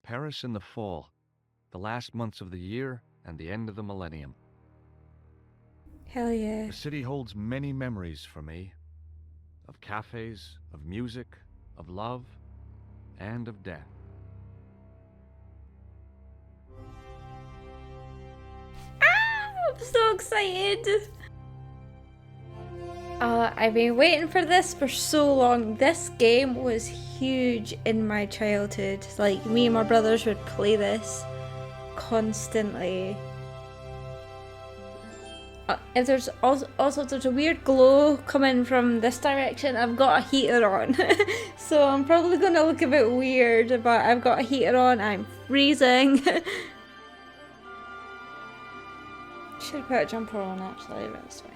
Paris in the fall, the last months of the year and the end of the millennium. Hell yeah. The city holds many memories for me. Of cafes, of music, of love, and of death. I'm so excited. I've been waiting for this for so long. This game was huge in my childhood. Like, me and my brothers would play this constantly. If there's also there's a weird glow coming from this direction. I've got a heater on. So I'm probably gonna look a bit weird, but I've got a heater on. I'm freezing. Should put a jumper on actually, but it's fine.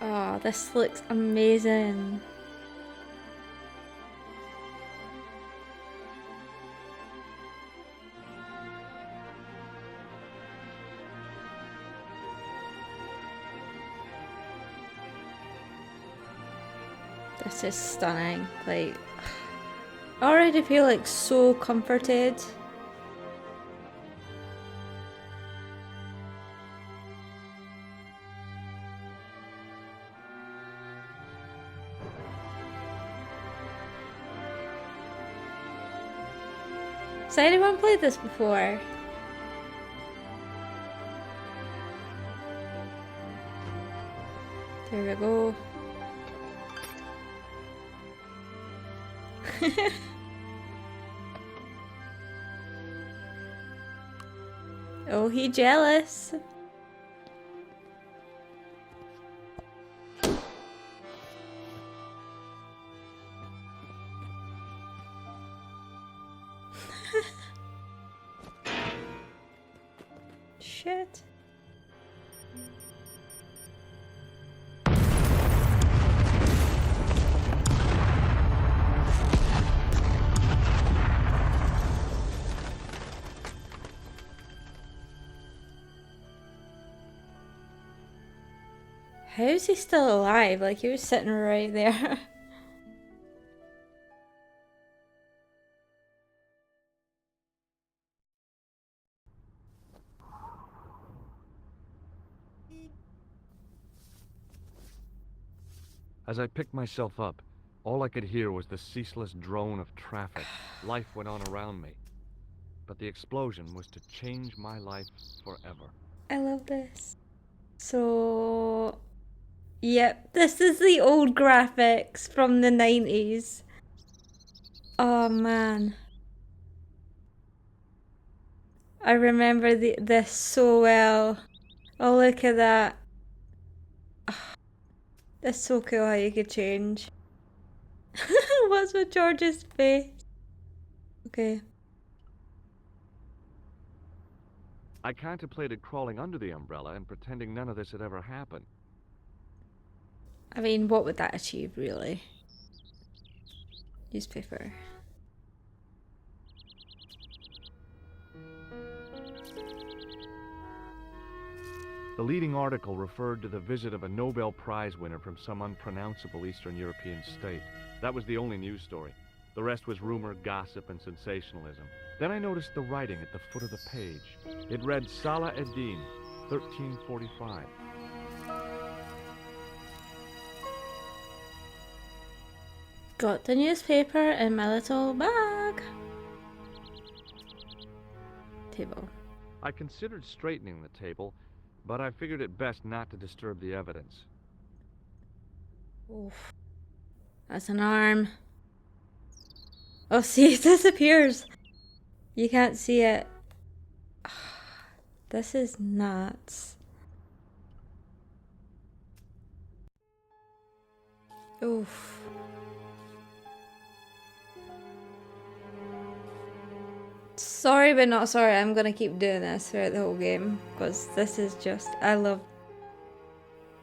Oh, this looks amazing. This is stunning. Like, I already feel like so comforted. Has anyone played this before? There we go. Oh, he jealous. Shit. How is he still alive? Like, he was sitting right there. As I picked myself up, all I could hear was the ceaseless drone of traffic. Life went on around me. But the explosion was to change my life forever. I love this. So, yep, this is the old graphics from the 90s. Oh man. I remember this so well. Oh, look at that. That's so cool how you could change. What's with George's face? Okay. I contemplated crawling under the umbrella and pretending none of this had ever happened. I mean, what would that achieve, really? Newspaper. The leading article referred to the visit of a Nobel Prize winner from some unpronounceable Eastern European state. That was the only news story. The rest was rumor, gossip, and sensationalism. Then I noticed the writing at the foot of the page. It read Salah ad-Din, 1345. Got the newspaper in my little bag. Table. I considered straightening the table, but I figured it best not to disturb the evidence. Oof. That's an arm. Oh, see, it disappears. You can't see it. This is nuts. Oof. Sorry, but not sorry. I'm gonna keep doing this throughout the whole game because this is just, I love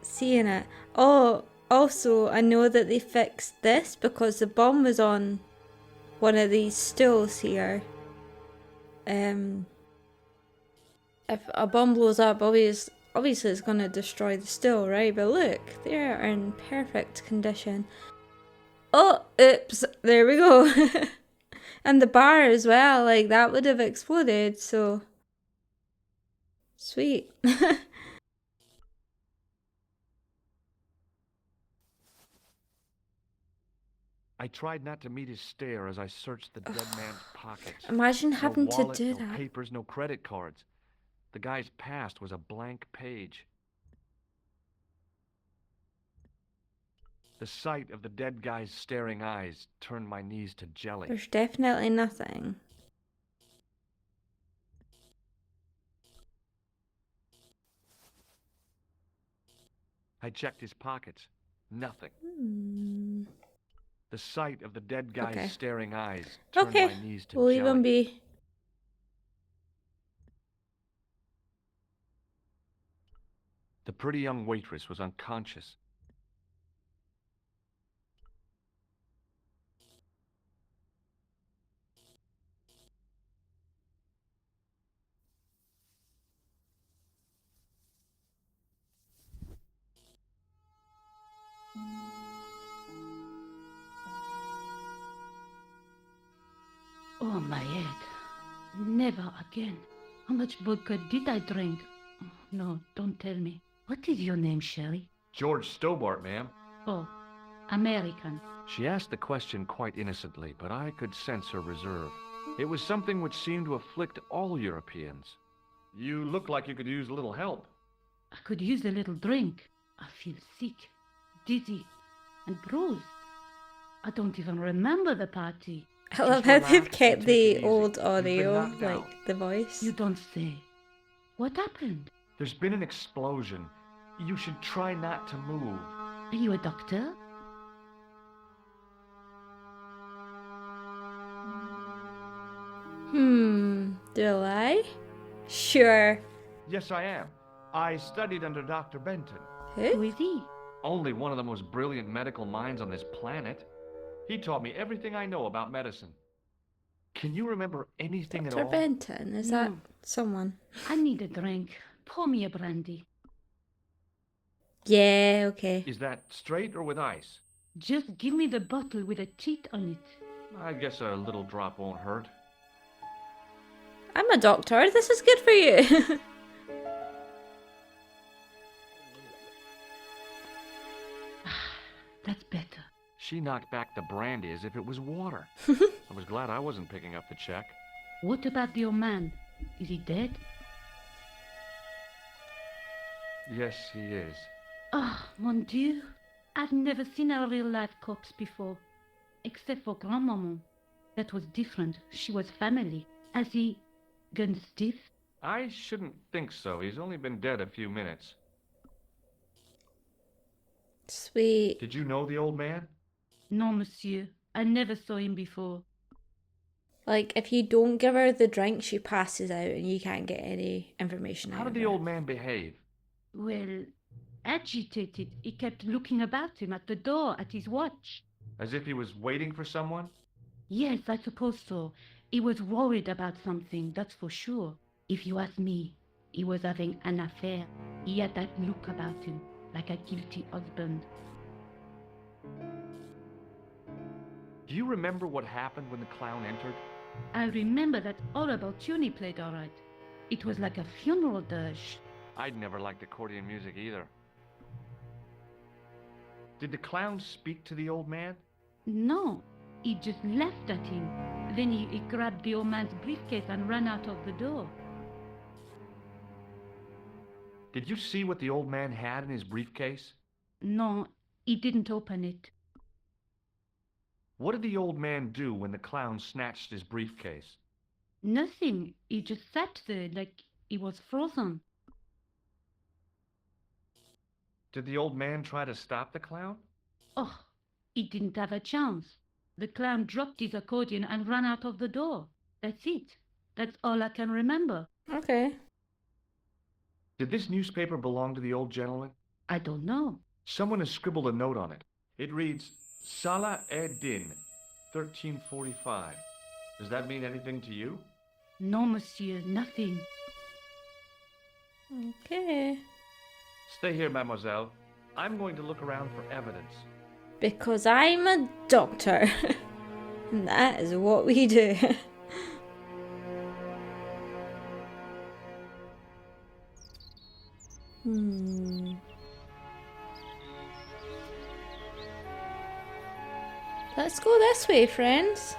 seeing it. Oh, also, I know that they fixed this because the bomb was on one of these stools here. If a bomb blows up, obviously it's going to destroy the stool, right? But look, they're in perfect condition. Oh, oops, there we go. And the bar as well, like that would have exploded, so sweet. I tried not to meet his stare as I searched the dead man's pockets. Imagine having no to wallet, do no that. papers, no credit cards. The guy's past was a blank page. The sight of the dead guy's staring eyes turned my knees to jelly. There's definitely nothing. I checked his pockets. Nothing. Hmm. The sight of the dead guy's Okay. staring eyes turned Okay, my knees to we'll leave jelly. him be. The pretty young waitress was unconscious. Oh, my head. Never again. How much vodka did I drink? Oh, no, don't tell me. What is your name, Sherry? George Stobart, ma'am. Oh, American. She asked the question quite innocently, but I could sense her reserve. It was something which seemed to afflict all Europeans. You look like you could use a little help. I could use a little drink. I feel sick, dizzy, and bruised. I don't even remember the party. I love how relax they've and kept take it the easy. old You've been audio, knocked out. like the voice. You don't say. What happened? There's been an explosion. You should try not to move. Are you a doctor? Do I lie? Sure. Yes, I am. I studied under Dr. Benton. Who Who? is he? Only one of the most brilliant medical minds on this planet. He taught me everything I know about medicine. Can you remember anything at Dr. all? Benton, is that No. someone? I need a drink. Pour me a brandy. Yeah, okay. Is that straight or with ice? Just give me the bottle with a teat on it. I guess a little drop won't hurt. I'm a doctor, this is good for you. That's better. She knocked back the brandy as if it was water. I was glad I wasn't picking up the check. What about the old man? Is he dead? Yes, he is. Oh, mon Dieu. I've never seen a real-life corpse before. Except for Grandmaman. That was different. She was family. Has he gone stiff? I shouldn't think so. He's only been dead a few minutes. Sweet. Did you know the old man? No, monsieur. I never saw him before. Like, if you don't give her the drink, she passes out and you can't get any information out How of did the her. old man behave? Well, agitated. He kept looking about him at the door, at his watch. As if he was waiting for someone? Yes, I suppose so. He was worried about something, that's for sure. If you ask me, he was having an affair. He had that look about him, like a guilty husband. Do you remember what happened when the clown entered? I remember that all about Tuni played all right. It was like a funeral dirge. I'd never liked accordion music either. Did the clown speak to the old man? No, he just laughed at him. Then he grabbed the old man's briefcase and ran out of the door. Did you see what the old man had in his briefcase? No, he didn't open it. What did the old man do when the clown snatched his briefcase? Nothing. He just sat there like he was frozen. Did the old man try to stop the clown? Oh, he didn't have a chance. The clown dropped his accordion and ran out of the door. That's it. That's all I can remember. Okay. Did this newspaper belong to the old gentleman? I don't know. Someone has scribbled a note on it. It reads, Salah Ed-Din, 1345. Does that mean anything to you? No, monsieur, nothing. Okay. Stay here, mademoiselle. I'm going to look around for evidence. Because I'm a doctor. And that is what we do. Let's go this way, friends.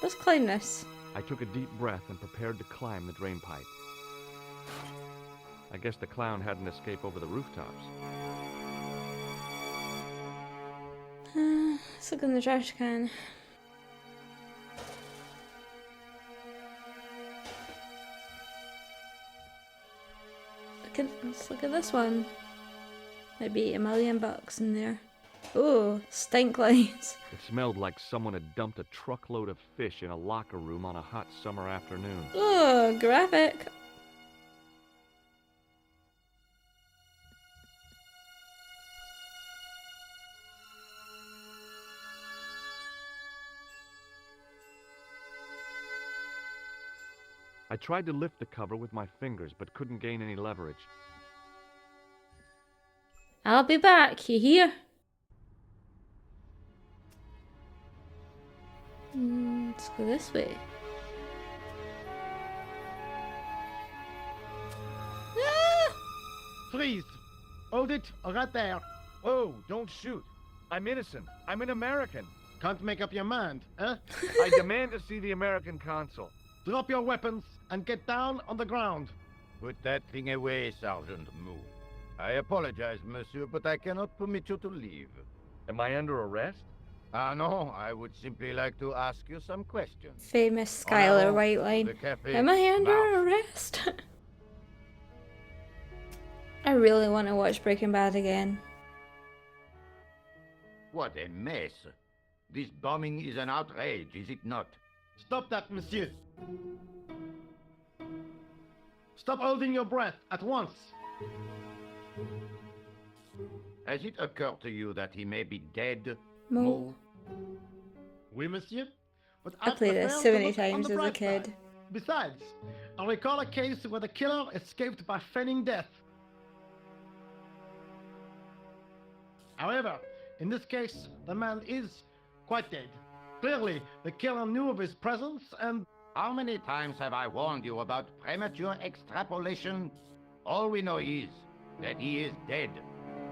Let's climb this. I took a deep breath and prepared to climb the drain pipe. I guess the clown hadn't escaped over the rooftops. Let's look in the trash can. Let's look at this one. Might be $1,000,000 in there. Ooh, stink lines. It smelled like someone had dumped a truckload of fish in a locker room on a hot summer afternoon. Ooh, graphic. I tried to lift the cover with my fingers, but couldn't gain any leverage. I'll be back, you hear? Let's go this way. Ah! Freeze! Hold it, right there. Oh, don't shoot. I'm innocent. I'm an American. Can't make up your mind, huh? I demand to see the American consul. Drop your weapons and get down on the ground. Put that thing away, Sergeant Moo. I apologize, monsieur, but I cannot permit you to leave. Am I under arrest? No, I would simply like to ask you some questions. Famous En Skylar avant, Whiteline. the café Am I under marche. arrest? I really want to watch Breaking Bad again. What a mess. This bombing is an outrage, is it not? Stop that, monsieur. Stop holding your breath at once. Has it occurred to you that he may be dead? Mo. Oui, monsieur. But I I'd played prefer this to so many look on times the as a bright kid. side. Besides, I recall a case where the killer escaped by feigning death. However, in this case, the man is quite dead. Clearly, the killer knew of his presence and... How many times have I warned you about premature extrapolation? All we know is that he is dead.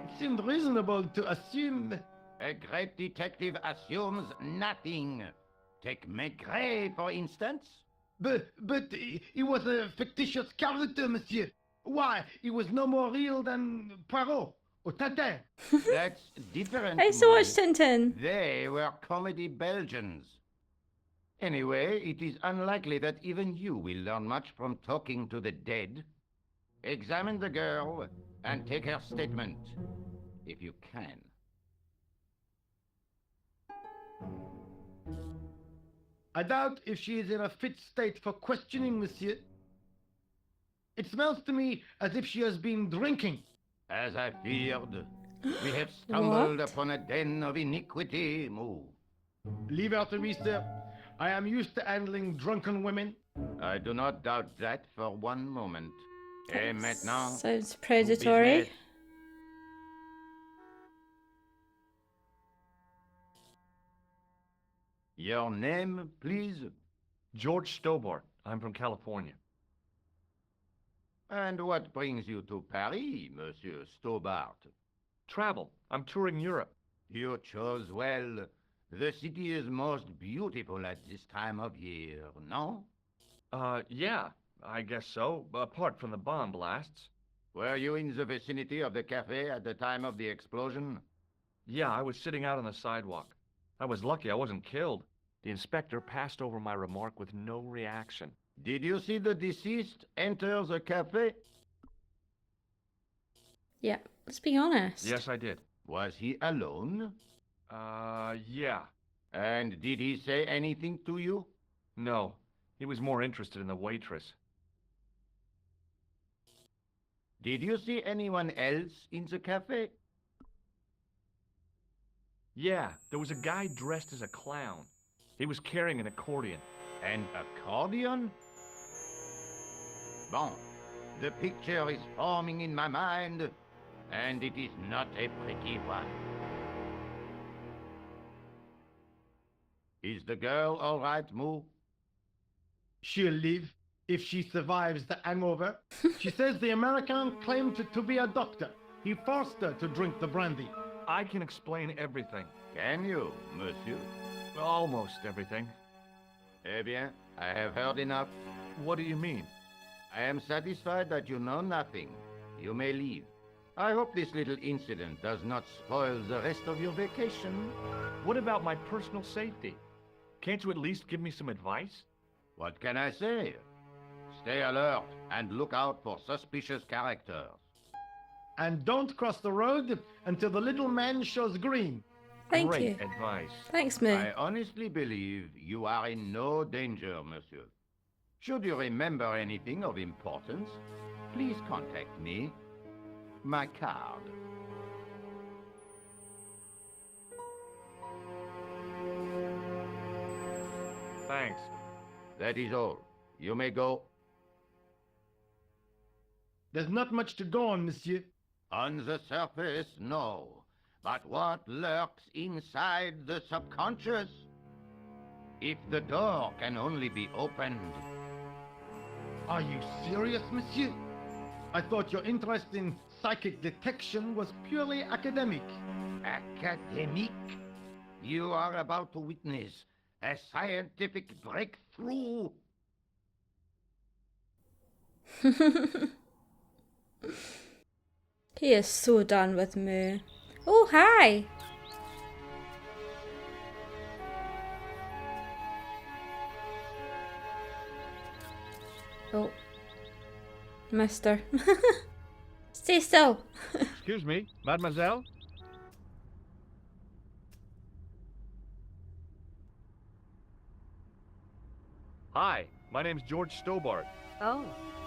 It seemed reasonable to assume... A great detective assumes nothing. Take Maigret, for instance. But he was a fictitious character, monsieur. Why, he was no more real than Poirot or Tintin. That's different. I used to watch Moo. Tintin. They were comedy Belgians. Anyway, it is unlikely that even you will learn much from talking to the dead. Examine the girl and take her statement, if you can. I doubt if she is in a fit state for questioning, monsieur. It smells to me as if she has been drinking. As I feared, we have stumbled What? upon a den of iniquity, Moo. Leave her to me, sir. I am used to handling drunken women. I do not doubt that for one moment. Et maintenant, Sounds predatory. business. Your name, please? George Stobart. I'm from California. And what brings you to Paris, Monsieur Stobart? Travel. I'm touring Europe. You chose well. The city is most beautiful at this time of year, no? Yeah, I guess so, apart from the bomb blasts. Were you in the vicinity of the cafe at the time of the explosion? Yeah, I was sitting out on the sidewalk. I was lucky I wasn't killed. The inspector passed over my remark with no reaction. Did you see the deceased enter the cafe? Yeah, let's be honest. Yes, I did. Was he alone? Yeah. And did he say anything to you? No, he was more interested in the waitress. Did you see anyone else in the cafe? Yeah, there was a guy dressed as a clown. He was carrying an accordion. An accordion? Bon, the picture is forming in my mind, and it is not a pretty one. Is the girl all right, Moo? She'll live if she survives the hangover. She says the American claimed to be a doctor. He forced her to drink the brandy. I can explain everything. Can you, monsieur? Almost everything. Eh bien, I have heard enough. What do you mean? I am satisfied that you know nothing. You may leave. I hope this little incident does not spoil the rest of your vacation. What about my personal safety? Can't you at least give me some advice? What can I say? Stay alert and look out for suspicious characters. And don't cross the road until the little man shows green. Thank Great you. advice. Thanks, Moo. I honestly believe you are in no danger, monsieur. Should you remember anything of importance, please contact me. My card. Thanks. That is all. You may go. There's not much to go on, monsieur. On the surface, no. But what lurks inside the subconscious? If the door can only be opened. Are you serious, monsieur? I thought your interest in psychic detection was purely academic. Academic? You are about to witness a scientific breakthrough. He is so done with Moo. Oh, hi! Oh. Mister. Stay still. Excuse me, mademoiselle? Hi, my name's George Stobart. Oh,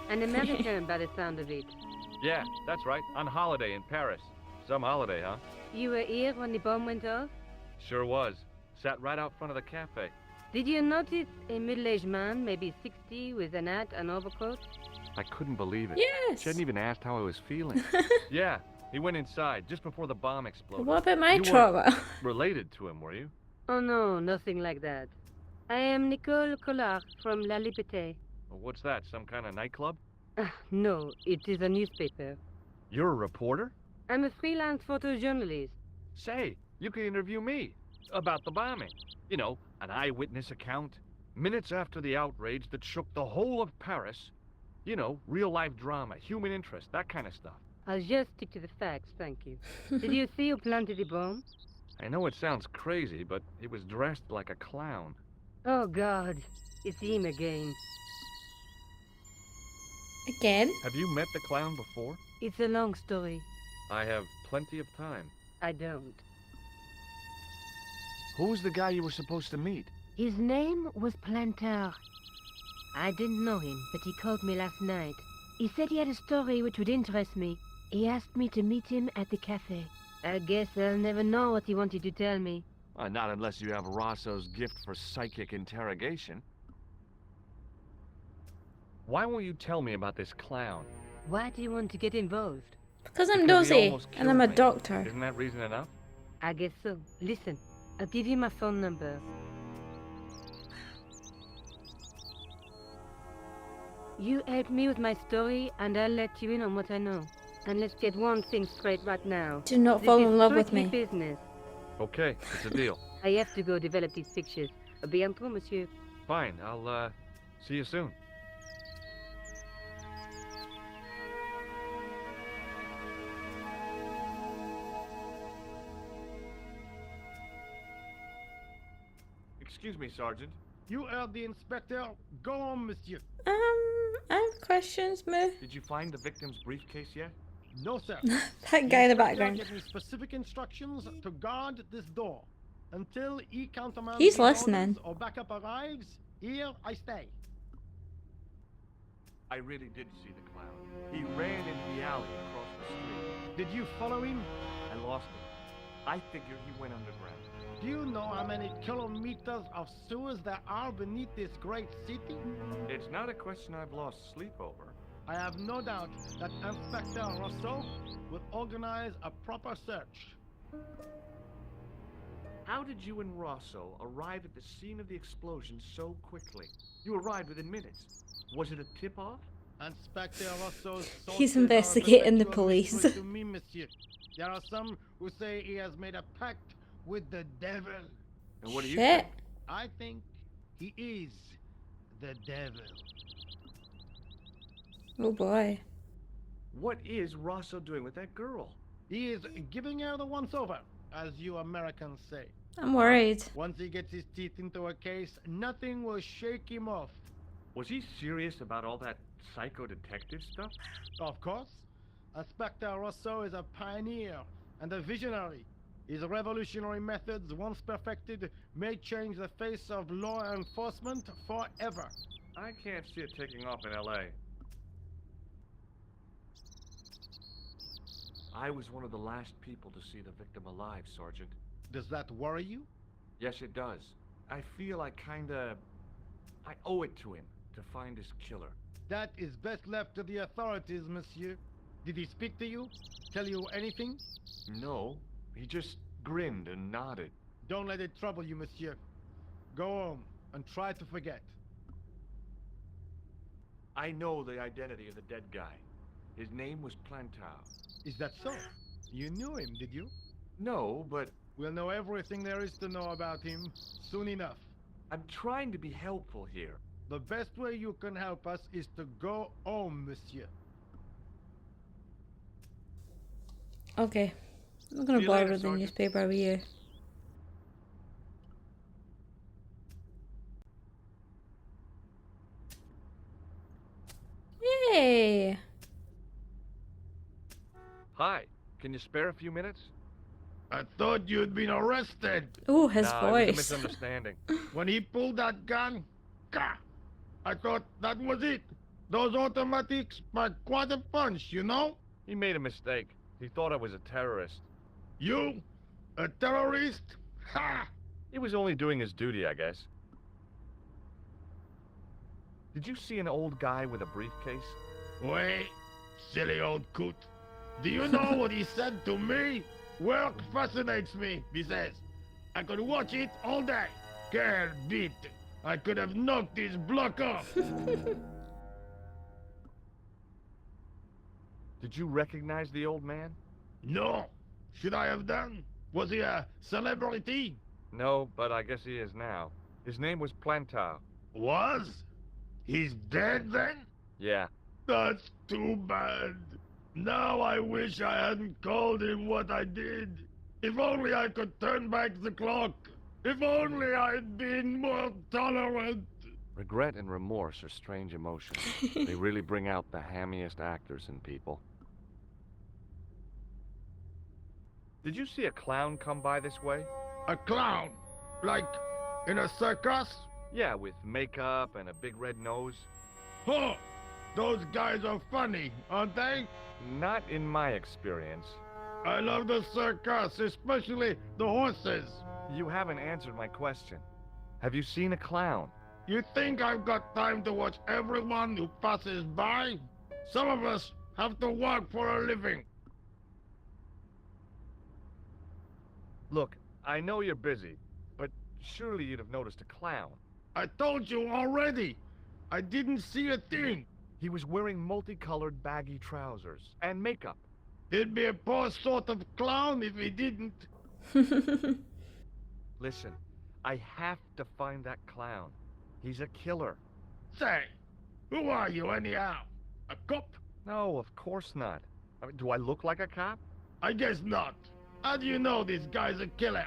an American by the sound of it. Yeah, that's right, on holiday in Paris. Some holiday, huh? You were here when the bomb went off? Sure was. Sat right out front of the cafe. Did you notice a middle-aged man, maybe 60, with an hat and overcoat? I couldn't believe it. Yes. She hadn't even asked how I was feeling. Yeah, he went inside just before the bomb exploded. What about my You trauma? weren't related to him, were you? Oh no, nothing like that. I am Nicole Collard from La Liberté. Well, what's that, some kind of nightclub? No, it is a newspaper. You're a reporter? I'm a freelance photojournalist. Say, you could interview me about the bombing. You know, an eyewitness account. Minutes after the outrage that shook the whole of Paris. You know, real-life drama, human interest, that kind of stuff. I'll just stick to the facts, thank you. Did you see who planted the bomb? I know it sounds crazy, but he was dressed like a clown. Oh God, it's him again. Again? Have you met the clown before? It's a long story. I have plenty of time. I don't. Who was the guy you were supposed to meet? His name was Planter. I didn't know him, but he called me last night. He said he had a story which would interest me. He asked me to meet him at the cafe. I guess I'll never know what he wanted to tell me. Not unless you have Rosso's gift for psychic interrogation. Why won't you tell me about this clown? Why do you want to get involved? Because I'm Because he dozy almost and I'm a killed me. doctor. Isn't that reason enough? I guess so. Listen, I'll give you my phone number. You help me with my story, and I'll let you in on what I know. And let's get one thing straight right now. Do not This fall is in love with strictly me. business. Okay, it's a deal. I have to go develop these pictures. À bientôt, monsieur. Fine, I'll, see you soon. Excuse me, Sergeant. You heard the inspector. Go on, monsieur. I have questions, Moo. Did you find the victim's briefcase yet? No, sir. That guy in the inspector background. gave me specific instructions to guard this door. Until he countermands He's the orders listening. or backup arrives, here I stay. I really did see the clown. He ran into the alley across the street. Did you follow him? I lost him. I figure he went underground. Do you know how many kilometers of sewers there are beneath this great city? It's not a question I've lost sleep over. I have no doubt that Inspector Rousseau will organize a proper search. How did you and Rosso arrive at the scene of the explosion so quickly? You arrived within minutes. Was it a tip-off? Inspector Rousseau's He's sources are a investigating the perpetual police. mystery to me, monsieur. There are some who say he has made a pact with the devil. And what do you Shit. think? I think he is the devil. Oh boy. What is Rosso doing with that girl? He is giving her the once-over, as you Americans say. I'm worried. Once he gets his teeth into a case, nothing will shake him off. Was he serious about all that psycho detective stuff? Of course, Inspector Rousseau is a pioneer and a visionary. His revolutionary methods, once perfected, may change the face of law enforcement forever. I can't see it taking off in LA. I was one of the last people to see the victim alive, Sergeant. Does that worry you? Yes, it does. I feel I owe it to him to find his killer. That is best left to the authorities, monsieur. Did he speak to you? Tell you anything? No, he just grinned and nodded. Don't let it trouble you, monsieur. Go home and try to forget. I know the identity of the dead guy. His name was Plantau. Is that so? You knew him, did you? No, but We'll know everything there is to know about him soon enough. I'm trying to be helpful here. The best way you can help us is to go home, monsieur. Okay. I'm not gonna See you bother later, with the Sergeant. newspaper with you. Yay! Hi, can you spare a few minutes? I thought you'd been arrested. Ooh, his Nah, it was a voice. misunderstanding. When he pulled that gun, gah, I thought that was it. Those automatics pack quite a punch, you know? He made a mistake. He thought I was a terrorist. You? A terrorist? Ha! He was only doing his duty, I guess. Did you see an old guy with a briefcase? Wait, silly old coot. Do you know what he said to me? Work fascinates me, he says. I could watch it all day. Quelle bite. I could have knocked his block off. Did you recognize the old man? No. Should I have done? Was he a celebrity? No, but I guess he is now. His name was Plantau. Was? He's dead then? Yeah. That's too bad. Now I wish I hadn't called him what I did. If only I could turn back the clock. If only I'd been more tolerant. Regret and remorse are strange emotions. They really bring out the hammiest actors in people. Did you see a clown come by this way? A clown? Like in a circus? Yeah, with makeup and a big red nose. Huh! Those guys are funny, aren't they? Not in my experience. I love the circus, especially the horses. You haven't answered my question. Have you seen a clown? You think I've got time to watch everyone who passes by? Some of us have to work for a living. Look, I know you're busy, but surely you'd have noticed a clown. I told you already. I didn't see a thing. He was wearing multicolored baggy trousers and makeup. He'd be a poor sort of clown if he didn't. Listen, I have to find that clown. He's a killer. Say, who are you anyhow? A cop? No, of course not. I mean, do I look like a cop? I guess not. How do you know this guy's a killer?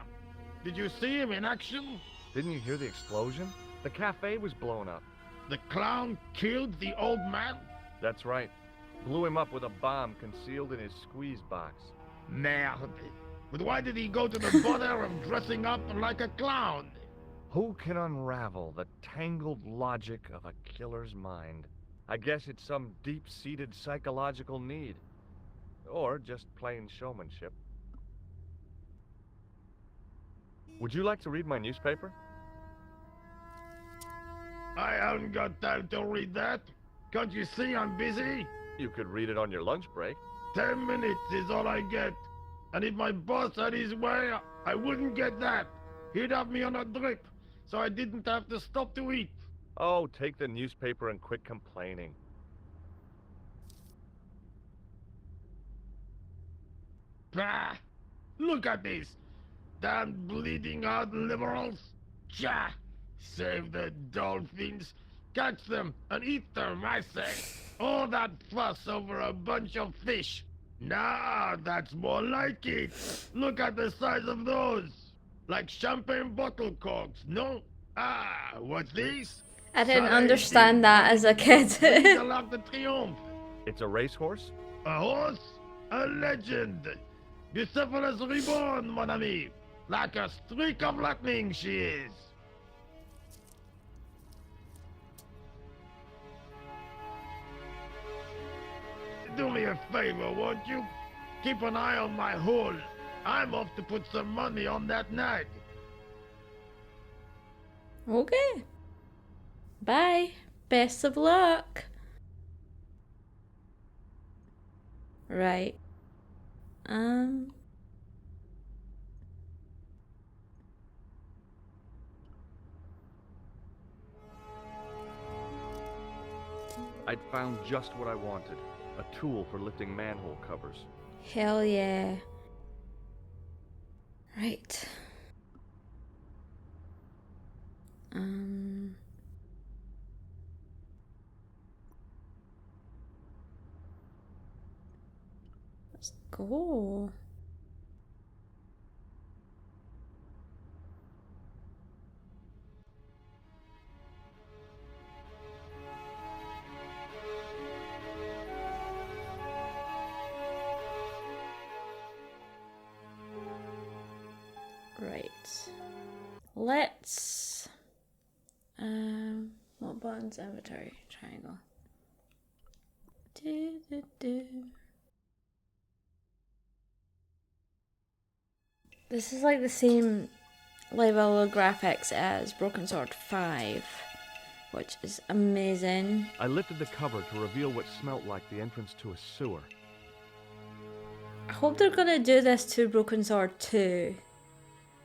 Did you see him in action? Didn't you hear the explosion? The cafe was blown up. The clown killed the old man? That's right. Blew him up with a bomb concealed in his squeeze box. Merde. But why did he go to the bother of dressing up like a clown? Who can unravel the tangled logic of a killer's mind? I guess it's some deep-seated psychological need. Or just plain showmanship. Would you like to read my newspaper? I haven't got time to read that. Can't you see I'm busy? You could read it on your lunch break. 10 minutes is all I get. And if my boss had his way, I wouldn't get that. He'd have me on a drip, so I didn't have to stop to eat. Oh, take the newspaper and quit complaining. Bah! Look at this! Damn bleeding out liberals! Cha! Save the dolphins, catch them and eat them, I say! All that fuss over a bunch of fish! Nah, that's more like it! Look at the size of those! Like champagne bottle corks, no? Ah, what's this? I didn't understand that as a kid. The L'Arc de Triomphe! It's a racehorse? A horse? A legend! Bucephalus reborn, mon ami! Like a streak of lightning she is! Do me a favor, won't you? Keep an eye on my hole. I'm off to put some money on that nag. Okay. Bye. Best of luck. Right. I'd found just what I wanted. A tool for lifting manhole covers. Hell yeah. Right. Let's go. Right. Let's what buttons? Inventory, triangle. This is like the same level of graphics as Broken Sword 5, which is amazing. I lifted the cover to reveal what smelt like the entrance to a sewer. I hope they're gonna do this to Broken Sword 2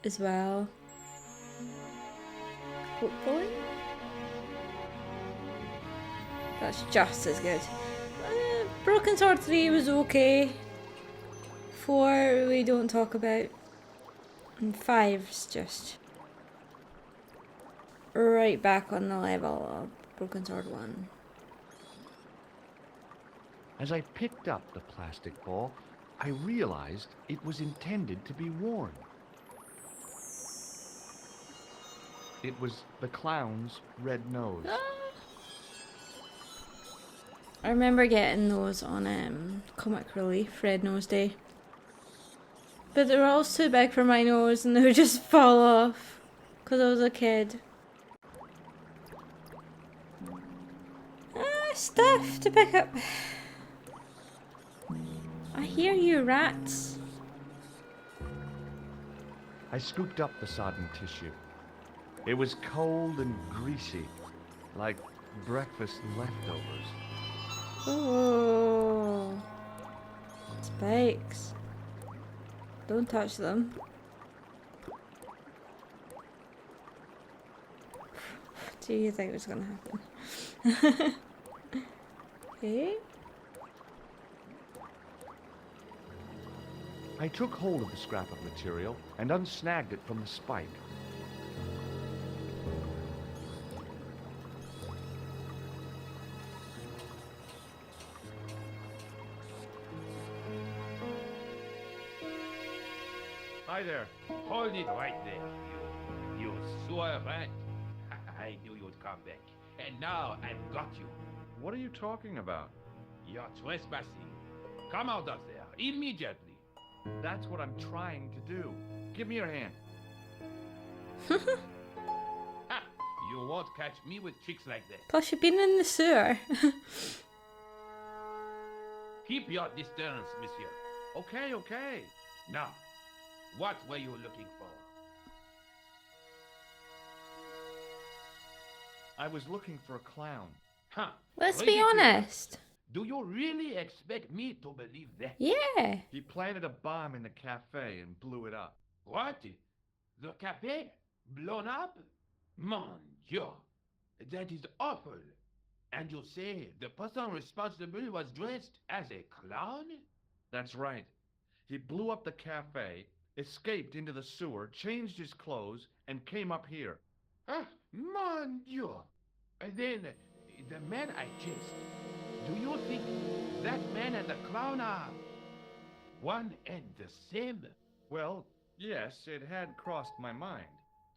as well. Hopefully. That's just as good. Broken Sword 3 was okay. 4 we don't talk about. And 5's just right back on the level of Broken Sword 1. As I picked up the plastic ball, I realized it was intended to be worn. It was the clown's red nose. I remember getting those on Comic Relief, Red Nose Day. But they were all too big for my nose and they would just fall off because I was a kid. Stuff to pick up. I hear you, rats. I scooped up the sodden tissue. It was cold and greasy, like breakfast leftovers. Oh, spikes. Don't touch them. Do you think it's gonna happen? Okay. I took hold of the scrap of material and unsnagged it from the spike. Hi there. Hold it right there, you sore rat. I knew you'd come back. And now I've got you. What are you talking about? You're trespassing. Come out of there, immediately. That's what I'm trying to do. Give me your hand. Ha! You won't catch me with tricks like that. Plus, you've been in the sewer. Keep your distance, monsieur. Okay. Now, what were you looking for? I was looking for a clown. Huh? Let's be Ridiculous. honest. Do you really expect me to believe that? Yeah. He planted a bomb in the cafe and blew it up. What? The cafe? Blown up? Mon Dieu. That is awful. And you say the person responsible was dressed as a clown? That's right. He blew up the cafe, escaped into the sewer, changed his clothes, and came up here. Ah, mon Dieu. Then, the man I chased, do you think that man and the clown are one and the same? Well, yes, it had crossed my mind.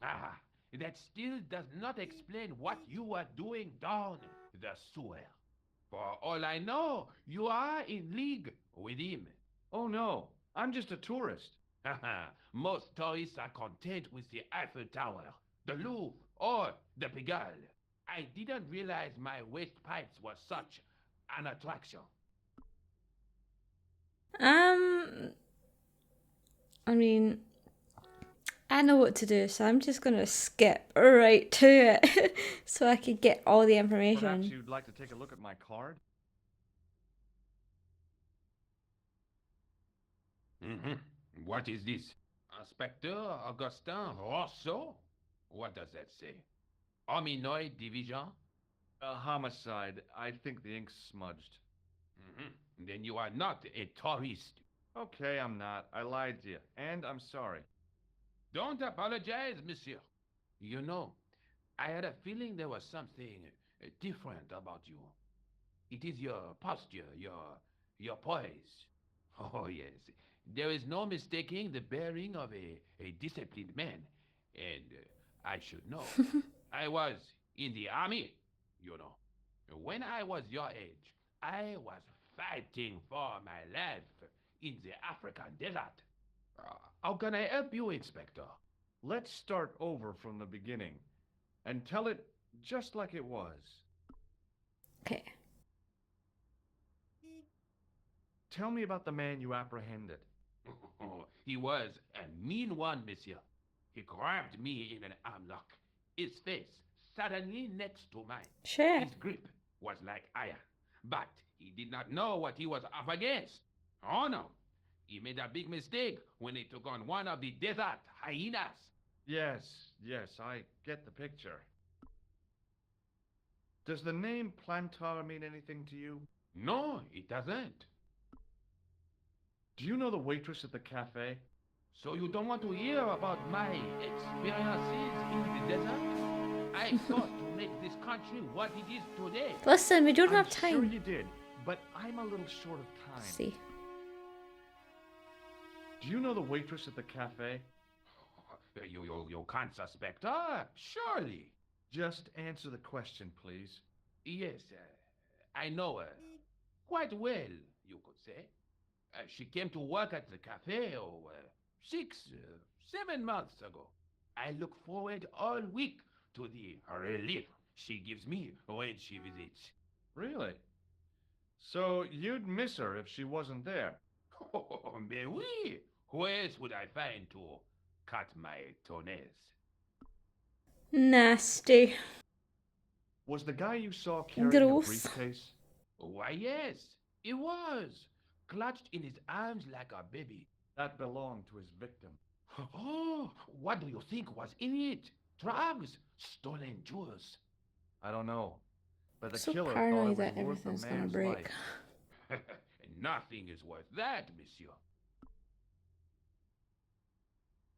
Ah, that still does not explain what you were doing down the sewer. For all I know, you are in league with him. Oh no, I'm just a tourist. Haha, most tourists are content with the Eiffel Tower, the Louvre, or the Pigalle. I didn't realize my waste pipes were such an attraction. I mean, I know what to do, so I'm just gonna skip right to it so I could get all the Perhaps information. you'd like to take a look at my card? What is this? Inspector Augustin Rousseau? What does that say? Hominoid Division? A homicide. I think the ink's smudged. Then you are not a tourist. Okay, I'm not. I lied to you, and I'm sorry. Don't apologize, monsieur. You know, I had a feeling there was something different about you. It is your posture, your poise. Oh, yes. There is no mistaking the bearing of a disciplined man. And I should know. I was in the army, you know. When I was your age, I was fighting for my life in the African desert. How can I help you, Inspector? Let's start over from the beginning and tell it just like it was. Okay. Tell me about the man you apprehended. He was a mean one, monsieur. He grabbed me in an armlock. His face suddenly next to mine. Sure. His grip was like iron, but he did not know what he was up against. Oh no, he made a big mistake when he took on one of the desert hyenas. Yes, I get the picture. Does the name Plantar mean anything to you? No, it doesn't. Do you know the waitress at the cafe? So you don't want to hear about my experiences in the desert? I thought to make this country what it is today. Listen, we don't I'm have sure time. you did, but I'm a little short of time. Let's see. Do you know the waitress at the cafe? You can't suspect her, surely. Just answer the question, please. Yes, I know her. Quite well, you could say. She came to work at the cafe 7 months ago. I look forward all week to the relief she gives me when she visits. Really? So you'd miss her if she wasn't there? Oh, mais oui. Where else would I find to cut my toenails? Nasty. Was the guy you saw carrying Gross. a briefcase? Why, yes, it was. Clutched in his arms like a baby. That belonged to his victim. Oh, what do you think was in it? Drugs? Stolen jewels? I don't know. But the So killer thought paranoid it that was worth everything's a gonna man's break. life. Nothing is worth that, monsieur.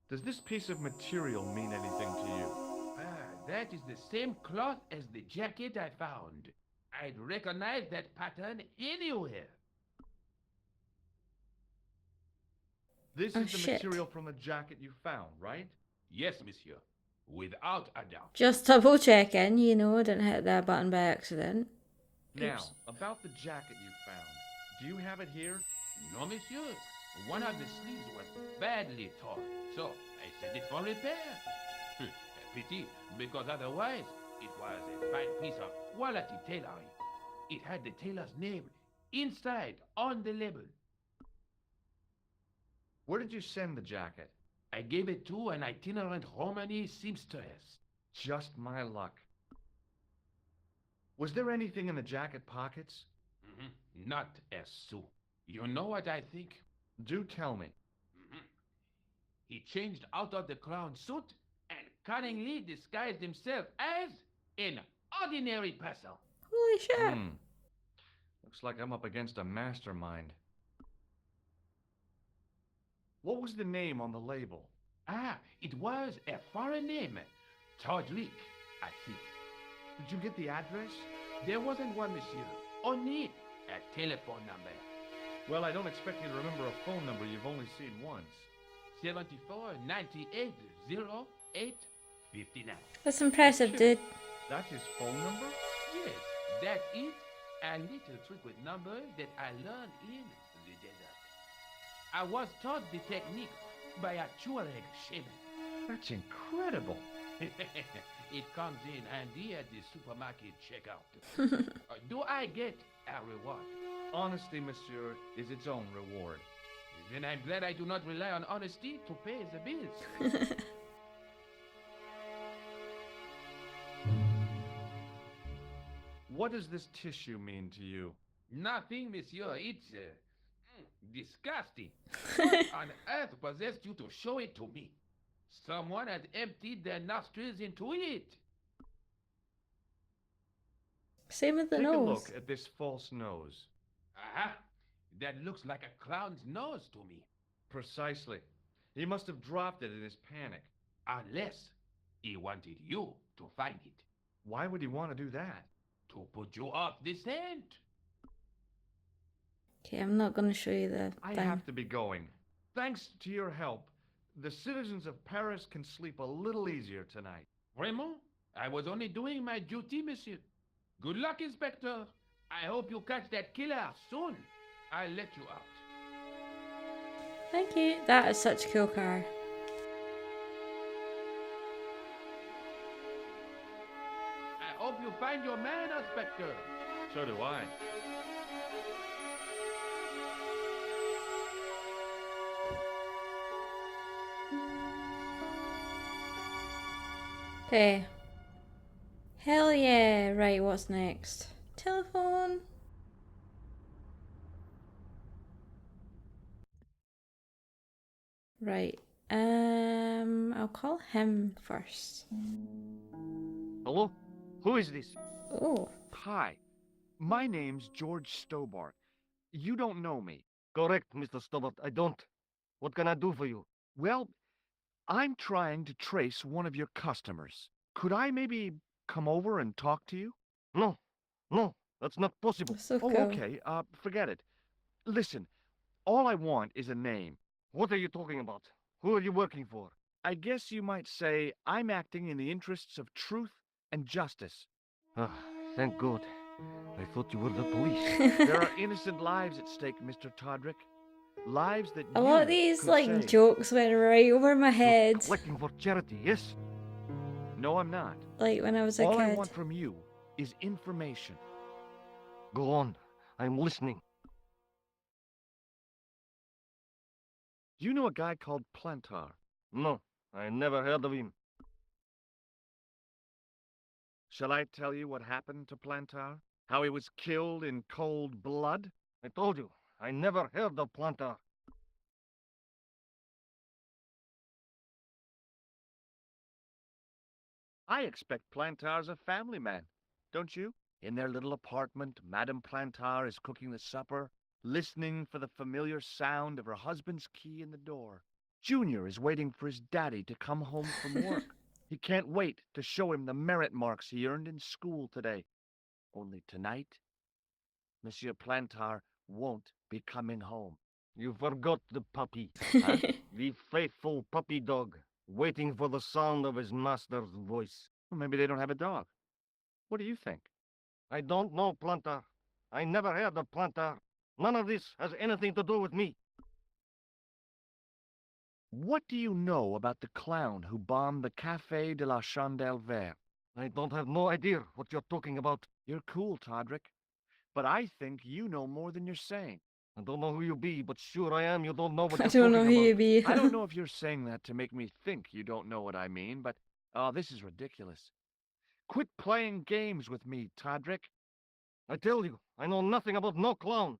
Does this piece of material mean anything to you? That is the same cloth as the jacket I found. I'd recognize that pattern anywhere. This Oh, is the shit. material from the jacket you found, right? Yes, monsieur. Without a doubt. Just double checking, you know, didn't hit that button by accident. Now, Oops. about the jacket you found. Do you have it here? No, monsieur. One of the sleeves was badly torn, so I sent it for repair. A pity, because otherwise it was a fine piece of quality tailoring. It had the tailor's name inside on the label. Where did you send the jacket? I gave it to an itinerant Romany seamstress. Just my luck. Was there anything in the jacket pockets? Not a sou. You know what I think? Do tell me. He changed out of the clown suit and cunningly disguised himself as an ordinary person. Holy shit. Looks like I'm up against a mastermind. What was the name on the label? Ah, it was a foreign name. Todlik, I think. Did you get the address? There wasn't one, monsieur. Only a telephone number. Well, I don't expect you to remember a phone number you've only seen once. 74 98 08 59. That's impressive, dude. That's his phone number? Yes, that is a little trick with numbers that I learned in the desert. I was taught the technique by a Tuareg shaman. That's incredible. It comes in handy at the supermarket checkout. Do I get a reward? Honesty, monsieur, is its own reward. Then I'm glad I do not rely on honesty to pay the bills. What does this tissue mean to you? Nothing, monsieur. It's disgusting. What on earth possessed you to show it to me? Someone had emptied their nostrils into it. Same with the Take nose. a look at this false nose. Aha! That looks like a clown's nose to me. Precisely. He must have dropped it in his panic. Unless he wanted you to find it. Why would he want to do that? To put you off the scent. Okay, I'm not going to show you the I thing. have to be going. Thanks to your help, the citizens of Paris can sleep a little easier tonight. Raymond, I was only doing my duty, monsieur. Good luck, Inspector. I hope you catch that killer soon. I'll let you out. Thank you. That is such a cool car. I hope you find your man, Inspector. So do I. Okay. Hell yeah. Right, what's next? Telephone. Right. I'll call him first. Hello? Who is this? Oh. Hi. My name's George Stobart. You don't know me. Correct, Mr. Stobart. I don't. What can I do for you? Well, I'm trying to trace one of your customers. Could I maybe come over and talk to you? No. No, that's not possible. So Oh, cool. okay. Forget it. Listen, all I want is a name. What are you talking about? Who are you working for? I guess you might say I'm acting in the interests of truth and justice. Ah, thank God. I thought you were the police. There are innocent lives at stake, Mr. Todrick. Lives that A lot you of these could like save. jokes went right over my head. You're collecting for charity, yes? No, I'm not. Like when I was a All I kid. want from you is information. Go on. I'm listening. Do you know a guy called Plantar? No, I never heard of him. Shall I tell you what happened to Plantar? How he was killed in cold blood? I told you, I never heard of Plantar. I expect Plantar's a family man, don't you? In their little apartment, Madame Plantar is cooking the supper, listening for the familiar sound of her husband's key in the door. Junior is waiting for his daddy to come home from work. He can't wait to show him the merit marks he earned in school today. Only tonight, Monsieur Plantar won't be coming home. You forgot the puppy. Huh? The faithful puppy dog, waiting for the sound of his master's voice. Well, maybe they don't have a dog. What do you think? I don't know, Plantar. I never heard of Plantar. None of this has anything to do with me. What do you know about the clown who bombed the Café de la Chandelle Verte? I don't have no idea what you're talking about. You're cool, Todrick. But I think you know more than you're saying. I don't know who you be, but sure I am you don't know what I you're don't know talking who about. you be. I don't know if you're saying that to make me think you don't know what I mean, but this is ridiculous. Quit playing games with me, Todrick. I tell you, I know nothing about no clown.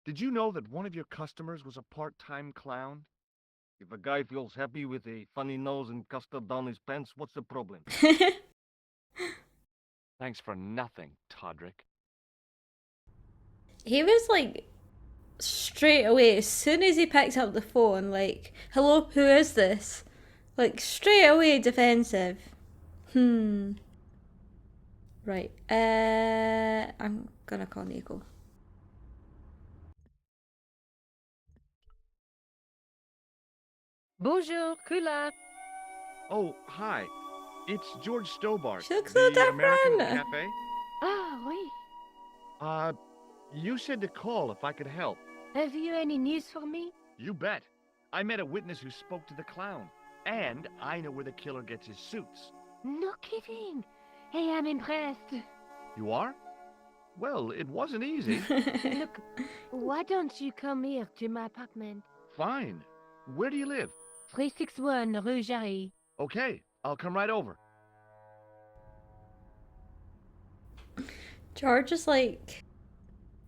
Did you know that one of your customers was a part-time clown? If a guy feels happy with a funny nose and custard down his pants, what's the problem? Thanks for nothing, Todrick. He was like straight away, as soon as he picked up the phone, like, hello, who is this? Like, straight away defensive. Right. I'm gonna call Nico. Bonjour, Kula. Oh, hi. It's George Stobart, She looks so the American different. Cafe. Ah, oui. You said to call if I could help. Have you any news for me? You bet. I met a witness who spoke to the clown. And I know where the killer gets his suits. No kidding. Hey, I'm impressed. You are? Well, it wasn't easy. Look, why don't you come here to my apartment? Fine. Where do you live? 361 Rue Jarry. Okay, I'll come right over. George is like,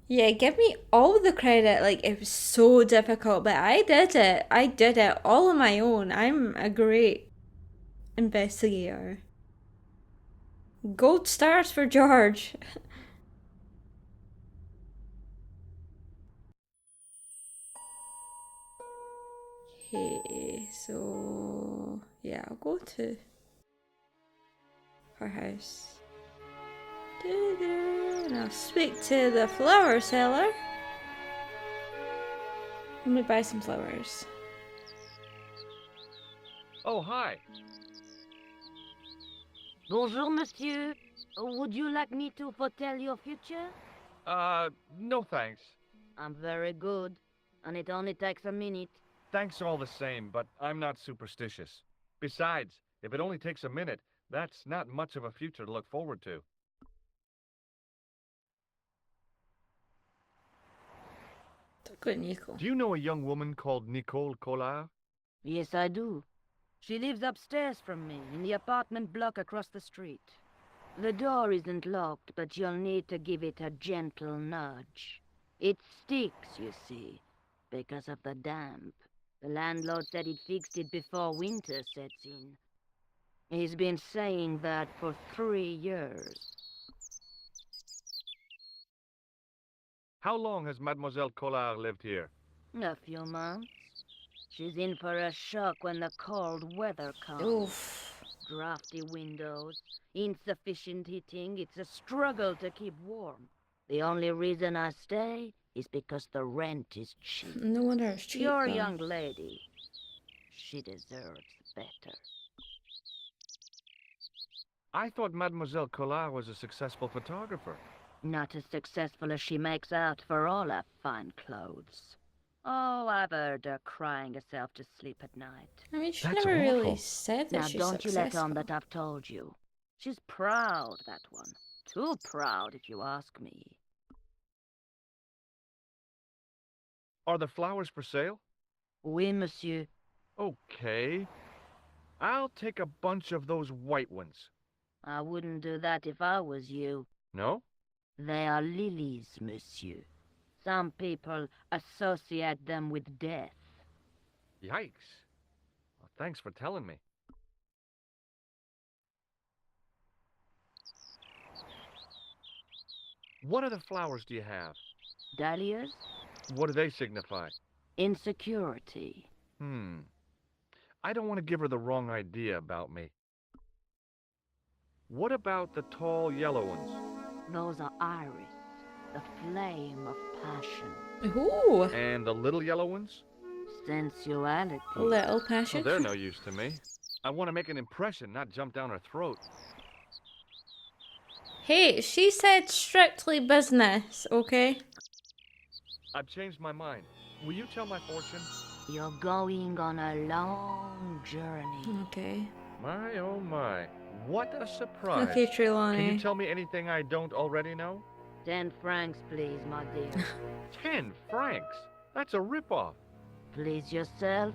yeah, give me all the credit. Like, it was so difficult, but I did it. I did it all on my own. I'm a great investigator. Gold stars for George. Okay, so yeah, I'll go to her house. And I'll speak to the flower seller. Let me buy some flowers. Oh, hi. Bonjour, monsieur. Would you like me to foretell your future? No thanks. I'm very good, and it only takes a minute. Thanks all the same, but I'm not superstitious. Besides, if it only takes a minute, that's not much of a future to look forward to. Good, Nico. Do you know a young woman called Nicole Collard? Yes, I do. She lives upstairs from me, in the apartment block across the street. The door isn't locked, but you'll need to give it a gentle nudge. It sticks, you see, because of the damp. The landlord said he'd fixed it before winter sets in. He's been saying that for 3 years. How long has Mademoiselle Collard lived here? A few months. She's in for a shock when the cold weather comes. Oof. Drafty windows, insufficient heating. It's a struggle to keep warm. The only reason I stay is because the rent is cheap. No wonder it's cheap. Your though. young lady, she deserves better. I thought Mademoiselle Collard was a successful photographer. Not as successful as she makes out for all her fine clothes. Oh, I've heard her crying herself to sleep at night. I mean, she That's never really awful. said that Now, she's don't you let on successful. that I've told you. She's proud, that one. Too proud, if you ask me. Are the flowers for sale? Oui, monsieur. Okay. I'll take a bunch of those white ones. I wouldn't do that if I was you. No? They are lilies, monsieur. Some people associate them with death. Yikes. Well, thanks for telling me. What other flowers do you have? Dahlias? What do they signify? Insecurity. I don't want to give her the wrong idea about me. What about the tall yellow ones? Those are iris, the flame of passion. Ooh, And the little yellow ones? Sensuality. little Oh, passion. they're no use to me. I want to make an impression, not jump down her throat. Hey, she said strictly business, okay? I've changed my mind. Will you tell my fortune? You're going on a long journey. Okay. My, oh my. What a surprise. Okay, Can Trelawney. you tell me anything I don't already know? 10 francs, please, my dear. 10 francs? That's a ripoff. Please yourself.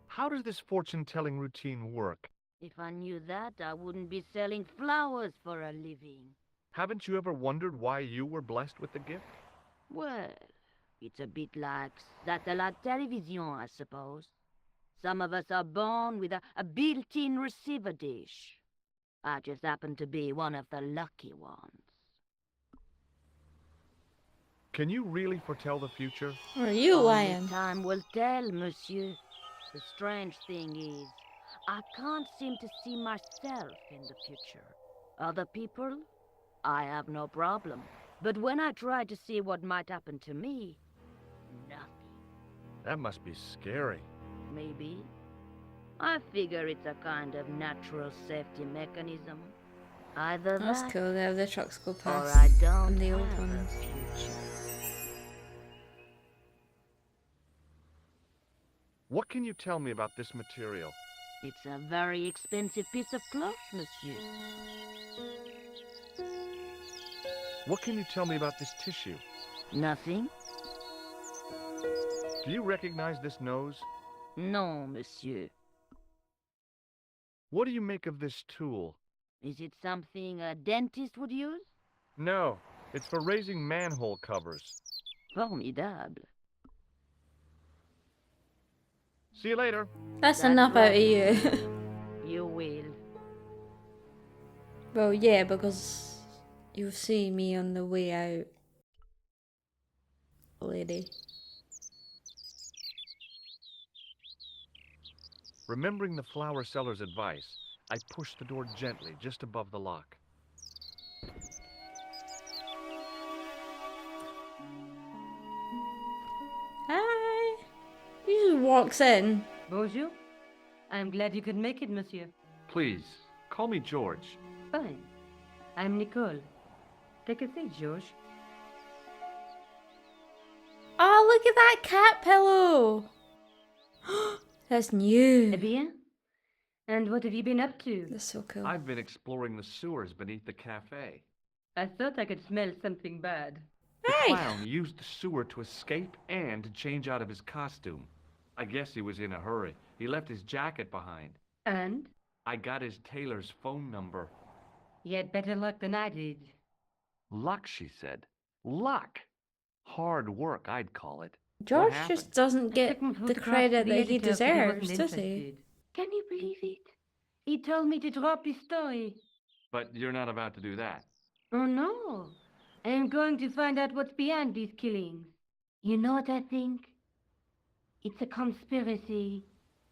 How does this fortune-telling routine work? If I knew that, I wouldn't be selling flowers for a living. Haven't you ever wondered why you were blessed with the gift? Well, it's a bit like satellite television, I suppose. Some of us are born with a built-in receiver dish. I just happen to be one of the lucky ones. Can you really foretell the future? Or are you Only lying? time will tell, monsieur. The strange thing is, I can't seem to see myself in the future. Other people, I have no problem. But when I try to see what might happen to me, nothing. That must be scary. Maybe. I figure it's a kind of natural safety mechanism. Either That's that, cool. They have the trucks go or past. I don't and the old have ones. a future. What can you tell me about this material? It's a very expensive piece of cloth, monsieur. What can you tell me about this tissue? Nothing? Do you recognize this nose? No, monsieur. What do you make of this tool? Is it something a dentist would use? No, it's for raising manhole covers. Formidable. See you later. That's That's enough out of lovely. you. You will. Well, yeah, because you'll see me on the way out, lady. Remembering the flower seller's advice, I pushed the door gently just above the lock. Hi. He just walks in. Bonjour. I'm glad you could make it, monsieur. Please, call me George. Fine. I'm Nicole. Take a seat, George. Oh, look at that cat pillow. That's Eh new. bien? And what have you been up to? That's so cool. I've been exploring the sewers beneath the cafe. I thought I could smell something bad. The Hey. clown used the sewer to escape and to change out of his costume. I guess he was in a hurry. He left his jacket behind. And? I got his tailor's phone number. You had better luck than I did. Luck, she said. Luck! Hard work, I'd call it. George happened? just doesn't I get took my the photograph credit to the that he editor, but he wasn't deserves, does he? interested. Can you believe it? He told me to drop his story. But you're not about to do that. Oh no. I am going to find out what's behind these killings. You know what I think? It's a conspiracy.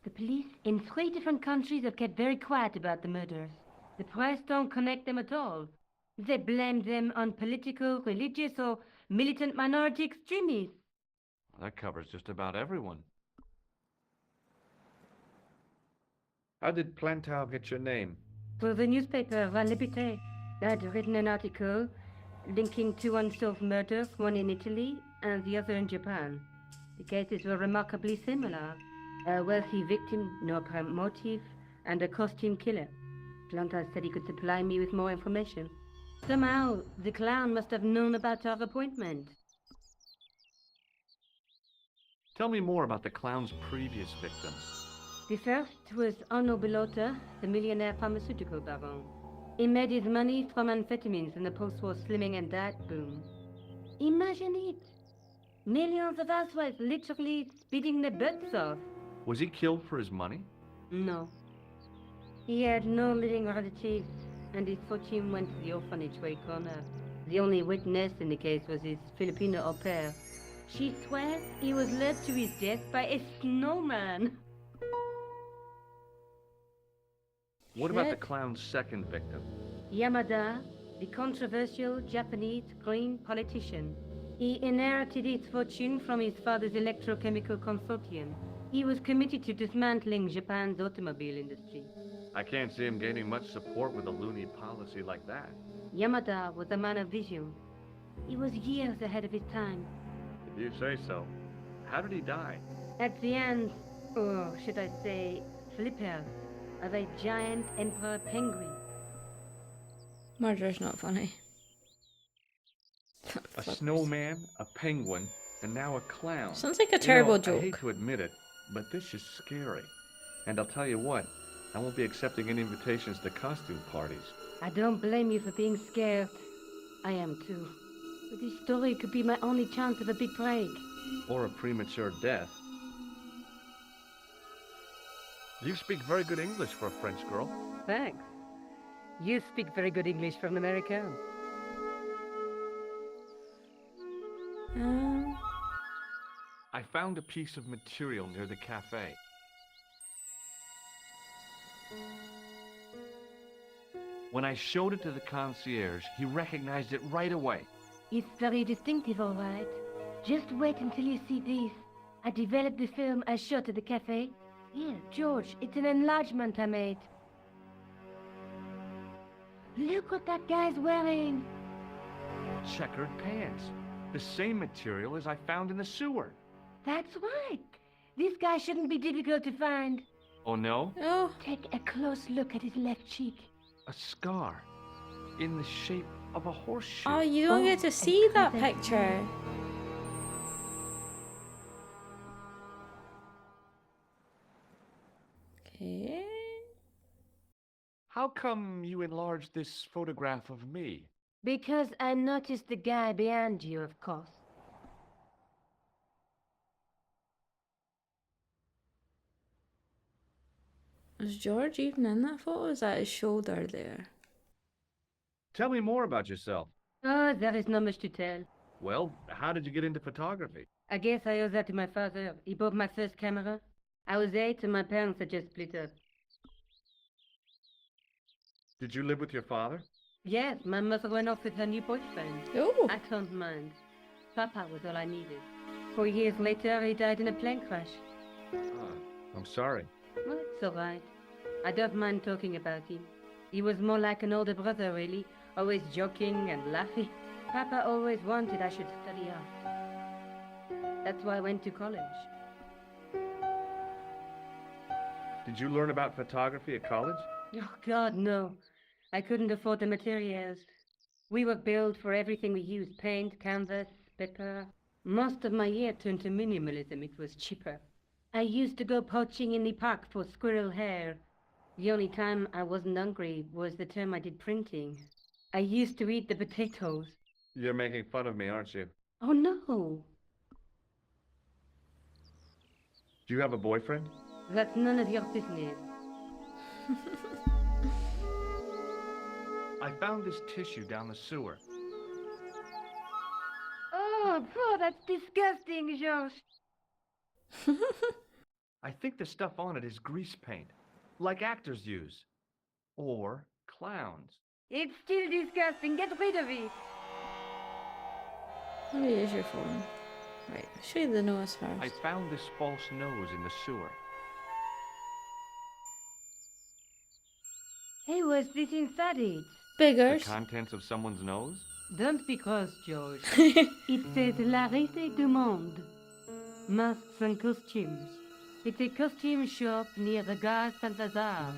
The police in 3 different countries have kept very quiet about the murders. The press don't connect them at all. They blame them on political, religious, or militant minority extremists. That covers just about everyone. How did Plantow get your name? For the newspaper, La Liberté, I'd written an article linking 2 unsolved murders, one in Italy and the other in Japan. The cases were remarkably similar. A wealthy victim, no apparent motive, and a costume killer. Planta said he could supply me with more information. Somehow, the clown must have known about our appointment. Tell me more about the clown's previous victims. The first was Arno Bellotta, the millionaire pharmaceutical baron. He made his money from amphetamines in the post-war slimming and diet boom. Imagine it! Millions of housewives literally speeding their butts off. Was he killed for his money? No. He had no living relatives, and his fortune went to the orphanage where he grew up. The only witness in the case was his Filipino au pair. She swears he was led to his death by a snowman. What about the Shit. clown's second victim? Yamada, the controversial Japanese green politician. He inherited his fortune from his father's electrochemical consortium. He was committed to dismantling Japan's automobile industry. I can't see him gaining much support with a loony policy like that. Yamada was a man of vision. He was years ahead of his time. If you say so. How did he die? At the end, or should I say, flippers, of a giant emperor penguin. Murder's not funny. A snowman, a penguin, and now a clown. Sounds like a You terrible know, joke. I hate to admit it, but this is scary. And I'll tell you what, I won't be accepting any invitations to costume parties. I don't blame you for being scared. I am too. But this story could be my only chance of a big break. Or a premature death. You speak very good English for a French girl. Thanks. You speak very good English for an American. I found a piece of material near the cafe. When I showed it to the concierge, he recognized it right away. It's very distinctive, all right. Just wait until you see this. I developed the film I shot at the cafe. Here, George, it's an enlargement I made. Look what that guy's wearing. Checkered pants. The same material as I found in the sewer. That's right. This guy shouldn't be difficult to find. Oh no? Oh, Take a close look at his left cheek. A scar. In the shape of a horseshoe. oh, you don't get to see that picture. Okay. How come you enlarged this photograph of me? Because I noticed the guy behind you, of course. Is George even in that photo? Is that his shoulder there? Tell me more about yourself. Oh, there is not much to tell. Well, how did you get into photography? I guess I owe that to my father. He bought my first camera. I was 8 and my parents had just split up. Did you live with your father? Yes, my mother went off with her new boyfriend. Oh, I don't mind. Papa was all I needed. 4 years later, he died in a plane crash. I'm sorry. Well, it's all right. I don't mind talking about him. He was more like an older brother, really, always joking and laughing. Papa always wanted I should study art. That's why I went to college. Did you learn about photography at college? Oh, God, no. I couldn't afford the materials. We were billed for everything we used, paint, canvas, paper. Most of my year turned to minimalism. It was cheaper. I used to go poaching in the park for squirrel hair. The only time I wasn't hungry was the term I did printing. I used to eat the potatoes. You're making fun of me, aren't you? Oh, no. Do you have a boyfriend? That's none of your business. I found this tissue down the sewer. Oh, that's disgusting, George. I think the stuff on it is grease paint, like actors use. Or clowns. It's still disgusting. Get rid of it. let me use your phone. Right, I'll show you the nose first. I found this false nose in the sewer. Hey, what's this inside it? The Bigger. contents of someone's nose? Don't be cross, George. It says La Rite du Monde. Masks and costumes. It's a costume shop near the Gare Saint-Lazare.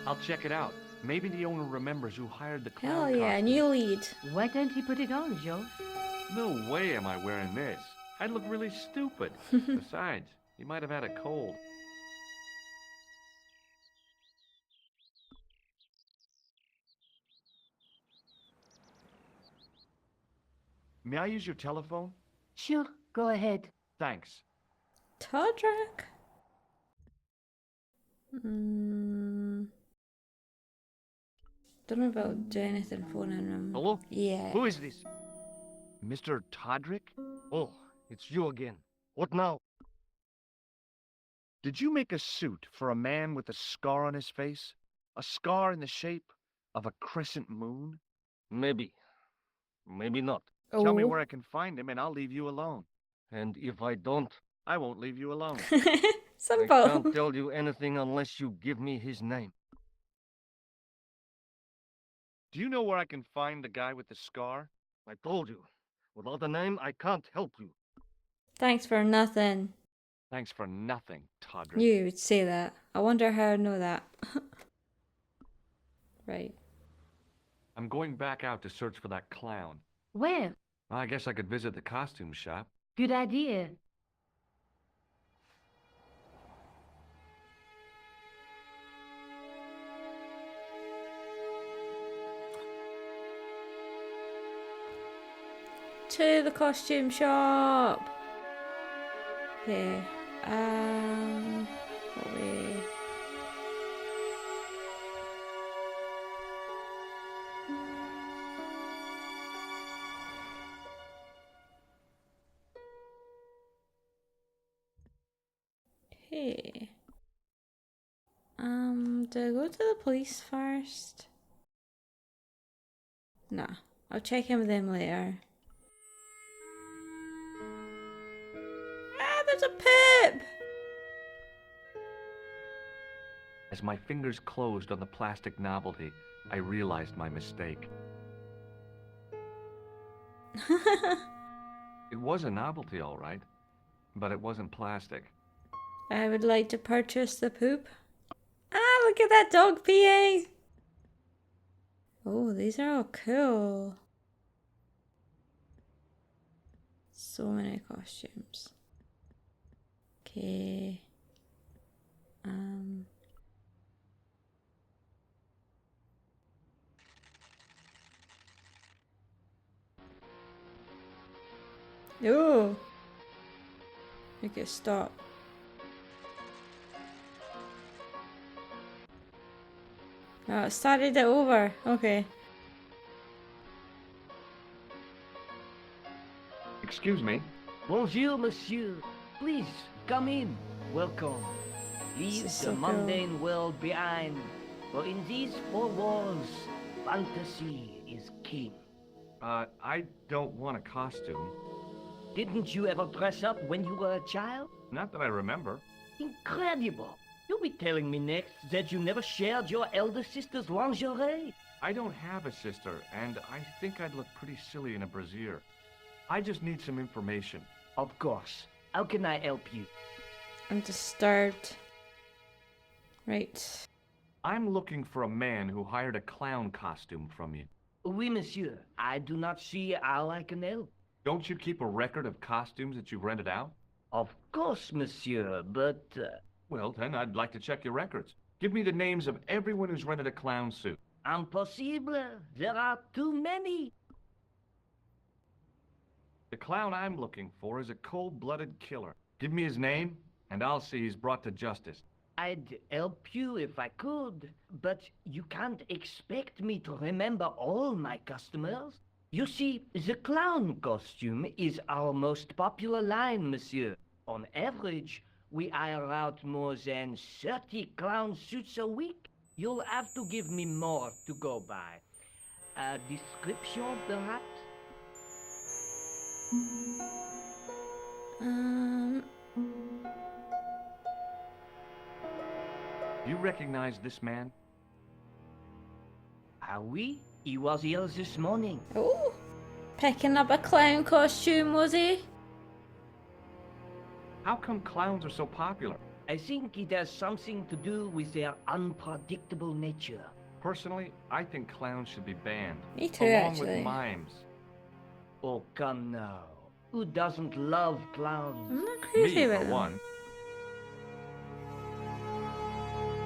I'll check it out. Maybe the owner remembers who hired the clown Hell yeah, costume. new lead. Why don't you put it on, George? No way am I wearing this. I'd look really stupid. Besides, he might have had a cold. May I use your telephone? Sure, go ahead. Thanks. Todrick? Don't know about doing anything phoning him. Hello? Yeah. Who is this? Mr. Todrick? Oh, it's you again. What now? Did you make a suit for a man with a scar on his face? A scar in the shape of a crescent moon? Maybe. Maybe not. Tell me Oh. where I can find him and I'll leave you alone. And if I don't, I won't leave you alone. I Simple. can't tell you anything unless you give me his name. Do you know where I can find the guy with the scar? I told you. Without a name, I can't help you. Thanks for nothing. Thanks for nothing, Todrick. Knew you would say that. I wonder how I know that. Right. I'm going back out to search for that clown. Where? I guess I could visit the costume shop. Good idea. to the costume shop. Okay. What way? Hey. Do I go to the police first? Nah, I'll check in with them later. Ah, there's a pip! As my fingers closed on the plastic novelty, I realized my mistake. It was a novelty, all right, but it wasn't plastic. I would like to purchase the poop. Ah, look at that dog peeing! Oh, these are all cool. So many costumes. Okay. Oh. Okay, stop. Oh, it started it over. Okay. Excuse me. Bonjour, monsieur. Please, come in. Welcome. Leave This is the so cool. mundane world behind. For in these four walls, fantasy is king. I don't want a costume. Didn't you ever dress up when you were a child? Not that I remember. Incredible. You'll be telling me next that you never shared your elder sister's lingerie. I don't have a sister, and I think I'd look pretty silly in a brassiere. I just need some information. Of course. How can I help you? I'm disturbed. Right. I'm looking for a man who hired a clown costume from you. Oui, monsieur. I do not see how I can help. Don't you keep a record of costumes that you've rented out? Of course, monsieur, but... Well, then I'd like to check your records. Give me the names of everyone who's rented a clown suit. Impossible. There are too many. The clown I'm looking for is a cold-blooded killer. Give me his name, and I'll see he's brought to justice. I'd help you if I could, but you can't expect me to remember all my customers. You see, the clown costume is our most popular line, monsieur. On average, we hire out more than 30 clown suits a week. You'll have to give me more to go by. A description, perhaps? Do you recognize this man? Ah oui, he was here this morning. Oh, picking up a clown costume, was he? How come clowns are so popular? I think it has something to do with their unpredictable nature. Personally, I think clowns should be banned. Me too, along actually. with mimes. Oh, come now. Who doesn't love clowns? I'm not crazy Me, about for them. one.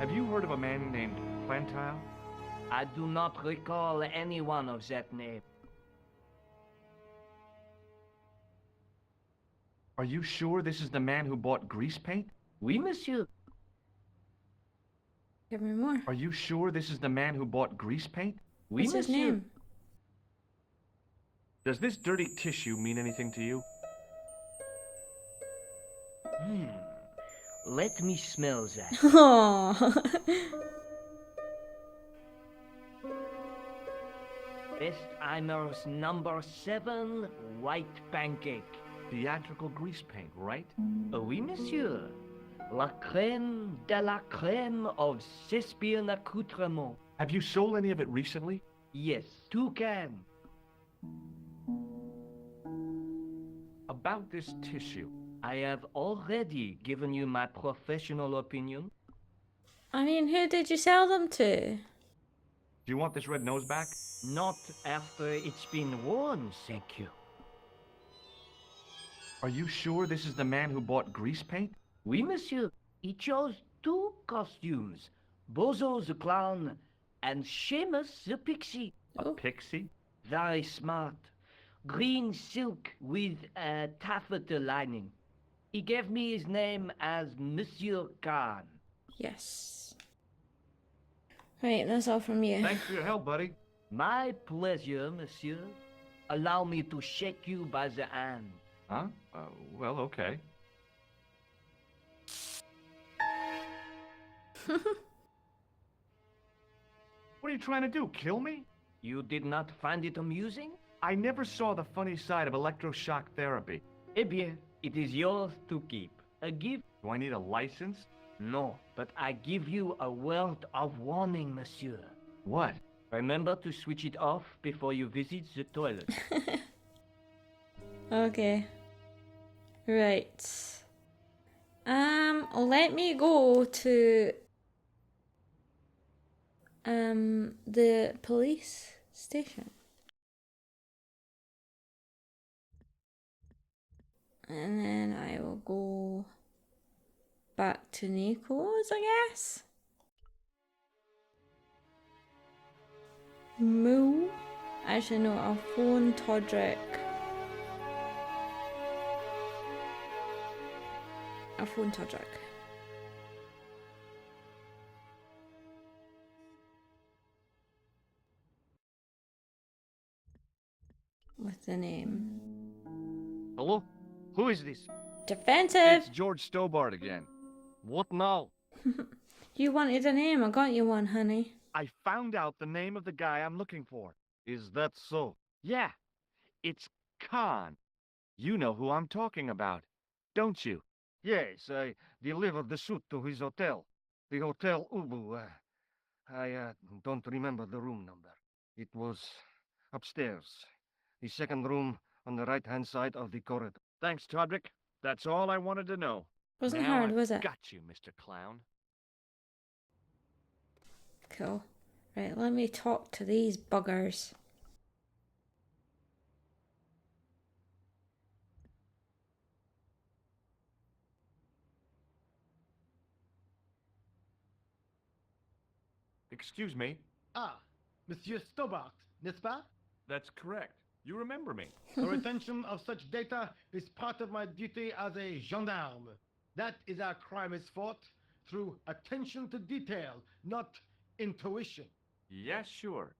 Have you heard of a man named Plantile? I do not recall anyone of that name. Are you sure this is the man who bought grease paint? Oui, monsieur. Give me more. Are you sure this is the man who bought grease paint? Oui, What's his monsieur. name? Does this dirty tissue mean anything to you? Let me smell that. Oh. Bestheimer's number 7 white pancake. Theatrical grease paint, right? Oui, monsieur. La crème de la crème of Thespian accoutrement. Have you sold any of it recently? Yes, 2 cans. About this tissue. I have already given you my professional opinion. I mean, who did you sell them to? Do you want this red nose back? Not after it's been worn, thank you. Are you sure this is the man who bought grease paint? Oui, monsieur. He chose 2 costumes. Bozo the clown and Seamus the pixie. A Oh. pixie? Very smart. green silk with a taffeta lining. He gave me his name as Monsieur Khan. Yes. Right, that's all from you. Thanks for your help, buddy. My pleasure, monsieur. Allow me to shake you by the hand. Huh? Well, okay. What are you trying to do, kill me? You did not find it amusing? I never saw the funny side of electroshock therapy. Eh bien, it is yours to keep. A gift? Do I need a license? No, but I give you a word of warning, monsieur. What? Remember to switch it off before you visit the toilet. Okay. Right. Let me go to the police station. And then I will go back to Nico's, I guess. Moo. Actually, no, I'll phone Todrick. I'll phone Todrick. With the name. Hello? Who is this? Defensive! It's George Stobart again. What now? You wanted a name, I got you one, honey. I found out the name of the guy I'm looking for. Is that so? Yeah. It's Khan. You know who I'm talking about, don't you? Yes, I delivered the suit to his hotel. The Hotel Ubu. I don't remember the room number. It was upstairs. The second room on the right-hand side of the corridor. Thanks, Todrick. That's all I wanted to know. Wasn't Now hard, I've was it? got you, Mr. Clown. Cool. Right, let me talk to these buggers. Excuse me. Ah, Monsieur Stobart, n'est-ce pas? That's correct. You remember me. The retention of such data is part of my duty as a gendarme. That is how crime is fought, through attention to detail, not intuition. Yes, sure.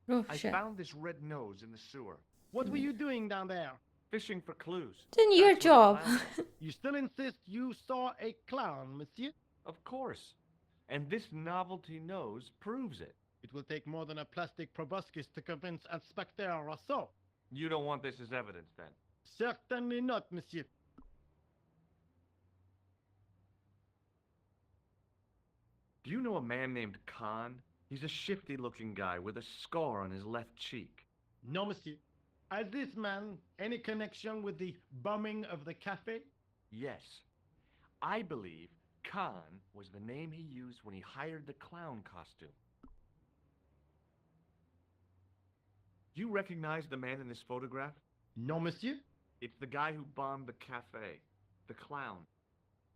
Oh, I shit. found this red nose in the sewer. What were you doing down there? Fishing for clues. Didn't your That's what job. the clown said. You still insist you saw a clown, monsieur? Of course. And this novelty nose proves it. It will take more than a plastic proboscis to convince Inspector Rousseau. You don't want this as evidence, then? Certainly not, monsieur. Do you know a man named Khan? He's a shifty-looking guy with a scar on his left cheek. No, monsieur. Has this man any connection with the bombing of the cafe? Yes. I believe Khan was the name he used when he hired the clown costume. Do you recognize the man in this photograph? No, monsieur. It's the guy who bombed the cafe. The clown.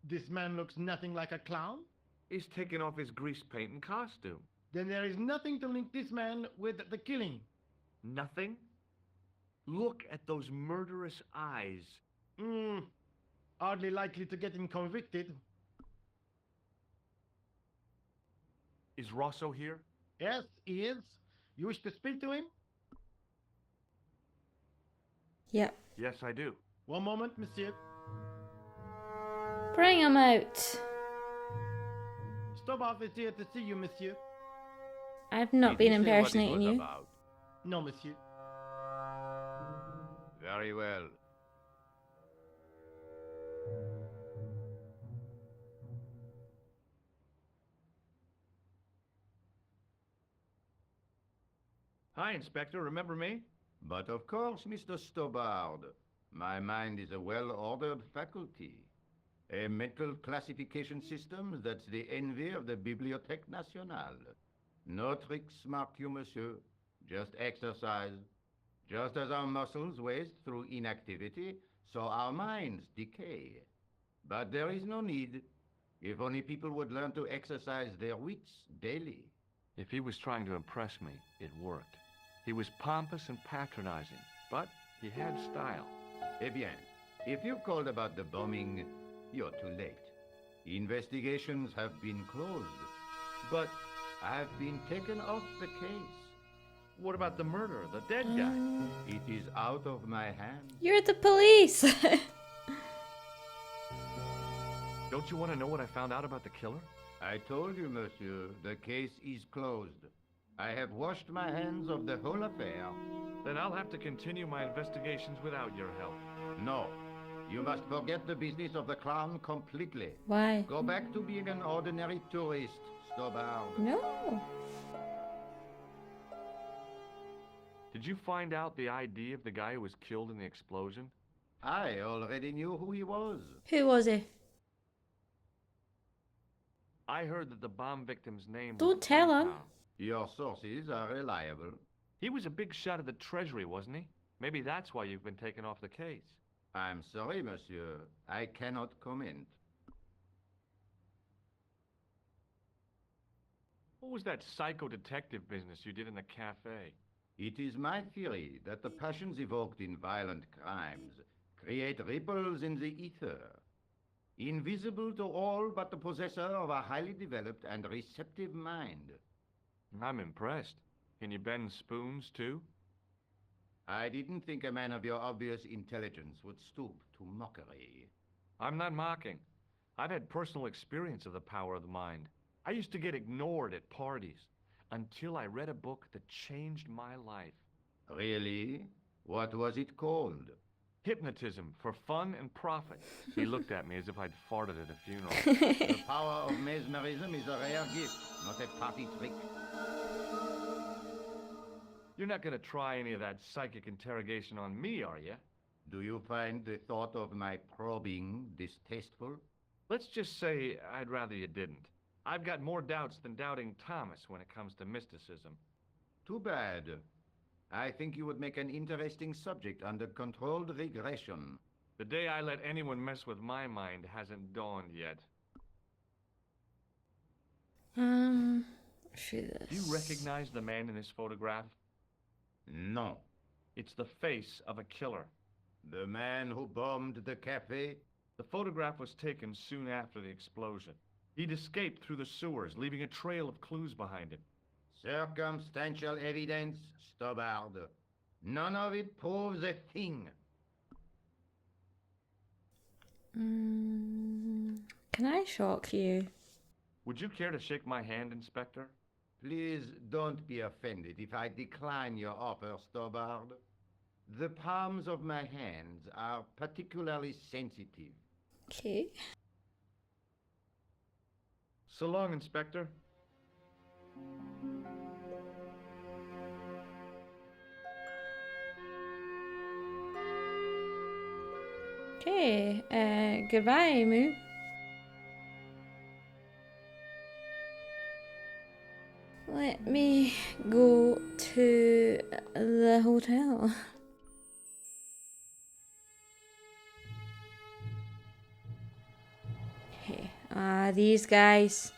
This man looks nothing like a clown. He's taken off his grease paint and costume. Then there is nothing to link this man with the killing. Nothing? Look at those murderous eyes. Hardly likely to get him convicted. Is Rosso here? Yes, he is. You wish to speak to him? Yep. Yes, I do. One moment, monsieur. Bring him out. Stobart is here to see you, monsieur. I've not been impersonating you. No, monsieur. Very well. Hi, Inspector. Remember me? But of course, Mr. Stobart. My mind is a well-ordered faculty. A mental classification system that's the envy of the Bibliothèque Nationale. No tricks, mark you, monsieur. Just exercise. Just as our muscles waste through inactivity, so our minds decay. But there is no need. If only people would learn to exercise their wits daily. If he was trying to impress me, it worked. He was pompous and patronizing, but he had style. Eh bien, if you called about the bombing, you're too late. Investigations have been closed, but I've been taken off the case. What about the murderer, the dead guy? It is out of my hands. You're the police. Don't you want to know what I found out about the killer? I told you, monsieur, the case is closed. I have washed my hands of the whole affair. Then I'll have to continue my investigations without your help. No, you must forget the business of the clown completely. Why? Go back to being an ordinary tourist, Stobard. No. Did you find out the ID of the guy who was killed in the explosion? I already knew who he was. Who was he? I heard that the bomb victim's name Don't was tell him. Clown. Your sources are reliable. He was a big shot at the Treasury, wasn't he? Maybe that's why you've been taken off the case. I'm sorry, monsieur. I cannot comment. What was that psycho-detective business you did in the cafe? It is my theory that the passions evoked in violent crimes create ripples in the ether, invisible to all but the possessor of a highly developed and receptive mind. I'm impressed. Can you bend spoons, too? I didn't think a man of your obvious intelligence would stoop to mockery. I'm not mocking. I've had personal experience of the power of the mind. I used to get ignored at parties until I read a book that changed my life. Really? What was it called? Hypnotism for Fun and Profit. He looked at me as if I'd farted at a funeral. The power of mesmerism is a rare gift, not a party trick. You're not going to try any of that psychic interrogation on me, are you? Do you find the thought of my probing distasteful? Let's just say I'd rather you didn't. I've got more doubts than doubting Thomas when it comes to mysticism. Too bad. I think you would make an interesting subject under controlled regression. The day I let anyone mess with my mind hasn't dawned yet. See this. Do you recognize the man in this photograph? No. It's the face of a killer. The man who bombed the cafe? The photograph was taken soon after the explosion. He'd escaped through the sewers, leaving a trail of clues behind him. Circumstantial evidence, Stobard. None of it proves a thing. Can I shock you? Would you care to shake my hand, Inspector? Please don't be offended if I decline your offer, Stobard. The palms of my hands are particularly sensitive. Okay. So long, Inspector. Okay, goodbye, Moo. Let me go to the hotel. Okay, these guys.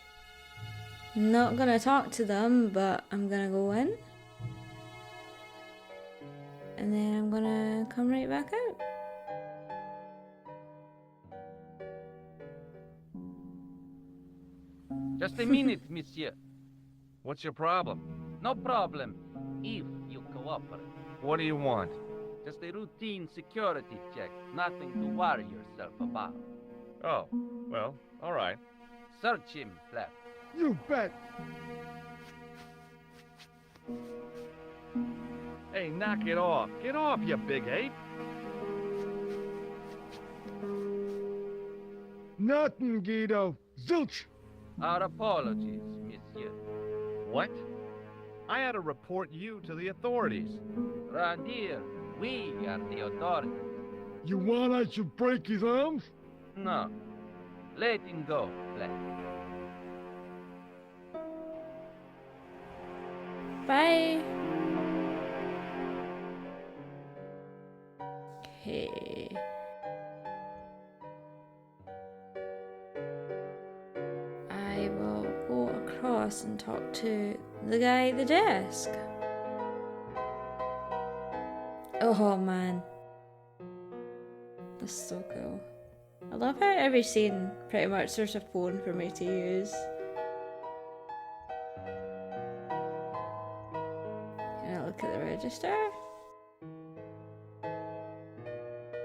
Not gonna talk to them, but I'm gonna go in. And then I'm gonna come right back out. Just a minute, monsieur. What's your problem? No problem, if you cooperate. What do you want? Just a routine security check, nothing to worry yourself about. Oh, well, all right. Search him, Flap. You bet. Hey, knock it off. Get off, you big ape. Nothing, Guido. Zilch. Our apologies, monsieur. What? I had to report you to the authorities. Round here, we are the authorities. You want I should break his arms? No. Let him go, Flap. Bye. Okay. I will go across and talk to the guy at the desk. Oh man. That's so cool. I love how every scene, pretty much, there's a phone for me to use. Can I look at the register?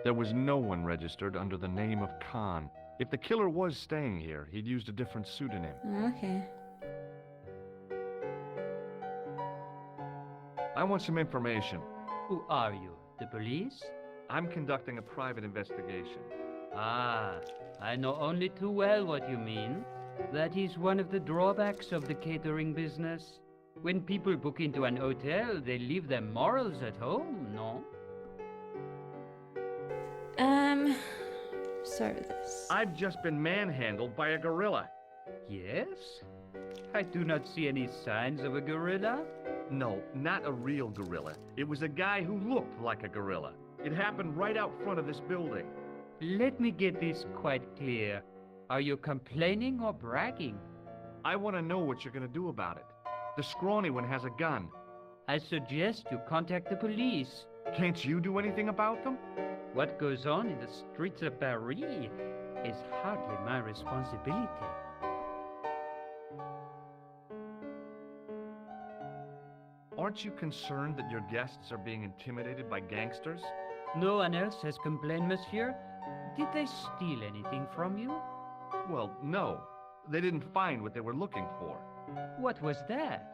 There was no one registered under the name of Khan. If the killer was staying here, he'd used a different pseudonym. Okay. I want some information. Who are you? The police? I'm conducting a private investigation. Ah, I know only too well what you mean. That is one of the drawbacks of the catering business. When people book into an hotel, they leave their morals at home, no? Start with this. I've just been manhandled by a gorilla. Yes? I do not see any signs of a gorilla. No, not a real gorilla. It was a guy who looked like a gorilla. It happened right out front of this building. Let me get this quite clear. Are you complaining or bragging? I want to know what you're going to do about it. The scrawny one has a gun. I suggest you contact the police. Can't you do anything about them? What goes on in the streets of Paris is hardly my responsibility. Aren't you concerned that your guests are being intimidated by gangsters? No one else has complained, monsieur? Did they steal anything from you? Well, no. They didn't find what they were looking for. What was that?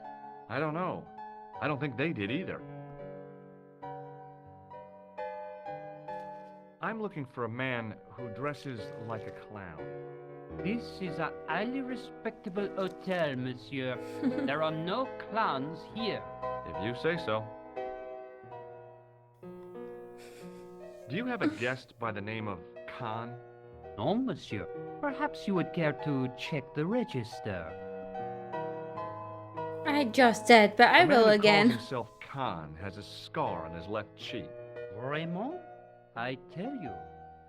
I don't know. I don't think they did either. I'm looking for a man who dresses like a clown. This is a highly respectable hotel, monsieur. There are no clowns here. If you say so. Do you have a guest by the name of Khan? No, monsieur. Perhaps you would care to check the register. I just did, but I The man will who again. calls himself Khan has a scar on his left cheek. Vraiment? I tell you,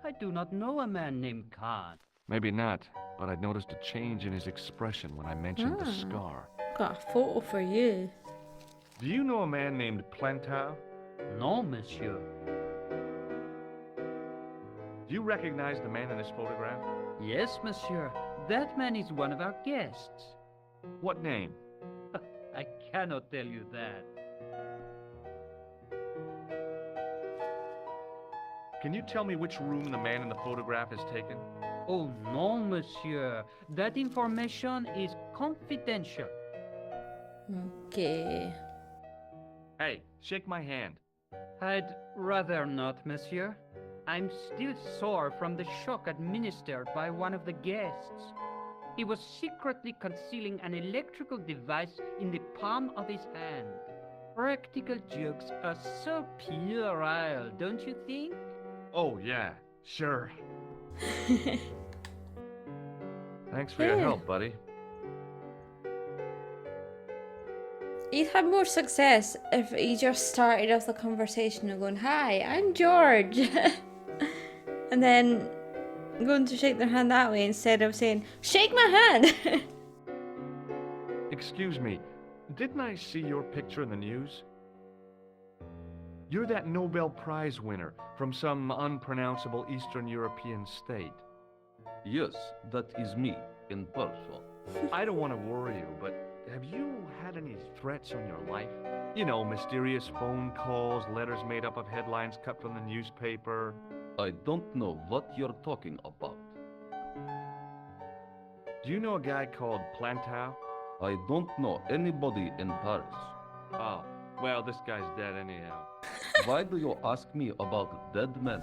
I do not know a man named Khan. Maybe not, but I noticed a change in his expression when I mentioned the Ah. scar. Got a photo for you. Do you know a man named Plantow? No, monsieur. Do you recognize the man in this photograph? Yes, monsieur. That man is one of our guests. What name? I cannot tell you that. Can you tell me which room the man in the photograph has taken? Oh, no, monsieur. That information is confidential. Okay. Hey, shake my hand. I'd rather not, monsieur. I'm still sore from the shock administered by one of the guests. He was secretly concealing an electrical device in the palm of his hand. Practical jokes are so puerile, don't you think? Oh, yeah, sure. Thanks for your Yeah. help, buddy. He'd had more success if he just started off the conversation and going, "Hi, I'm George," and then going to shake their hand that way instead of saying, "Shake my hand." Excuse me, didn't I see your picture in the news? You're that Nobel Prize winner from some unpronounceable Eastern European state. Yes, that is me, in person. I don't want to worry you, but have you had any threats on your life? You know, mysterious phone calls, letters made up of headlines cut from the newspaper. I don't know what you're talking about. Do you know a guy called Plantow? I don't know anybody in Paris. Oh, well, this guy's dead anyhow. Why do you ask me about dead men?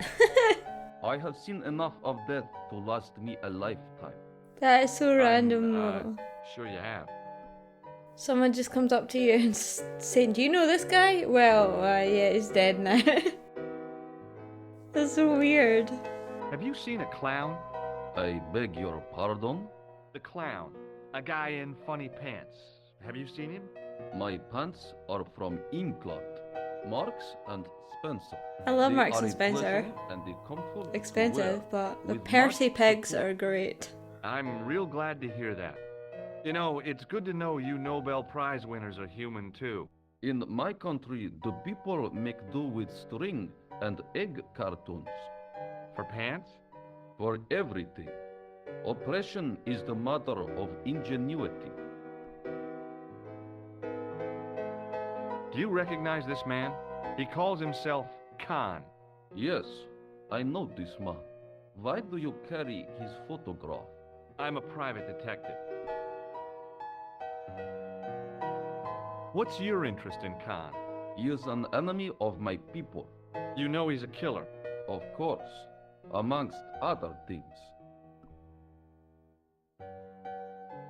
I have seen enough of death to last me a lifetime. That is so random. I'm, though. Sure you have. Someone just comes up to you and saying, "Do you know this guy?" Well, yeah, he's dead now. That's so weird. Have you seen a clown? I beg your pardon? The clown. A guy in funny pants. Have you seen him? My pants are from England. Marks and Spencer. I love They Marks are and a Spencer. pleasure and a comfort to Expensive, wear, but the with Percy much pigs support. are great. I'm real glad to hear that. You know, it's good to know you Nobel Prize winners are human too. In my country, the people make do with string and egg cartoons. For pants? For everything. Oppression is the mother of ingenuity. Do you recognize this man? He calls himself Khan. Yes, I know this man. Why do you carry his photograph? I'm a private detective. What's your interest in Khan? He is an enemy of my people. You know he's a killer. Of course, amongst other things.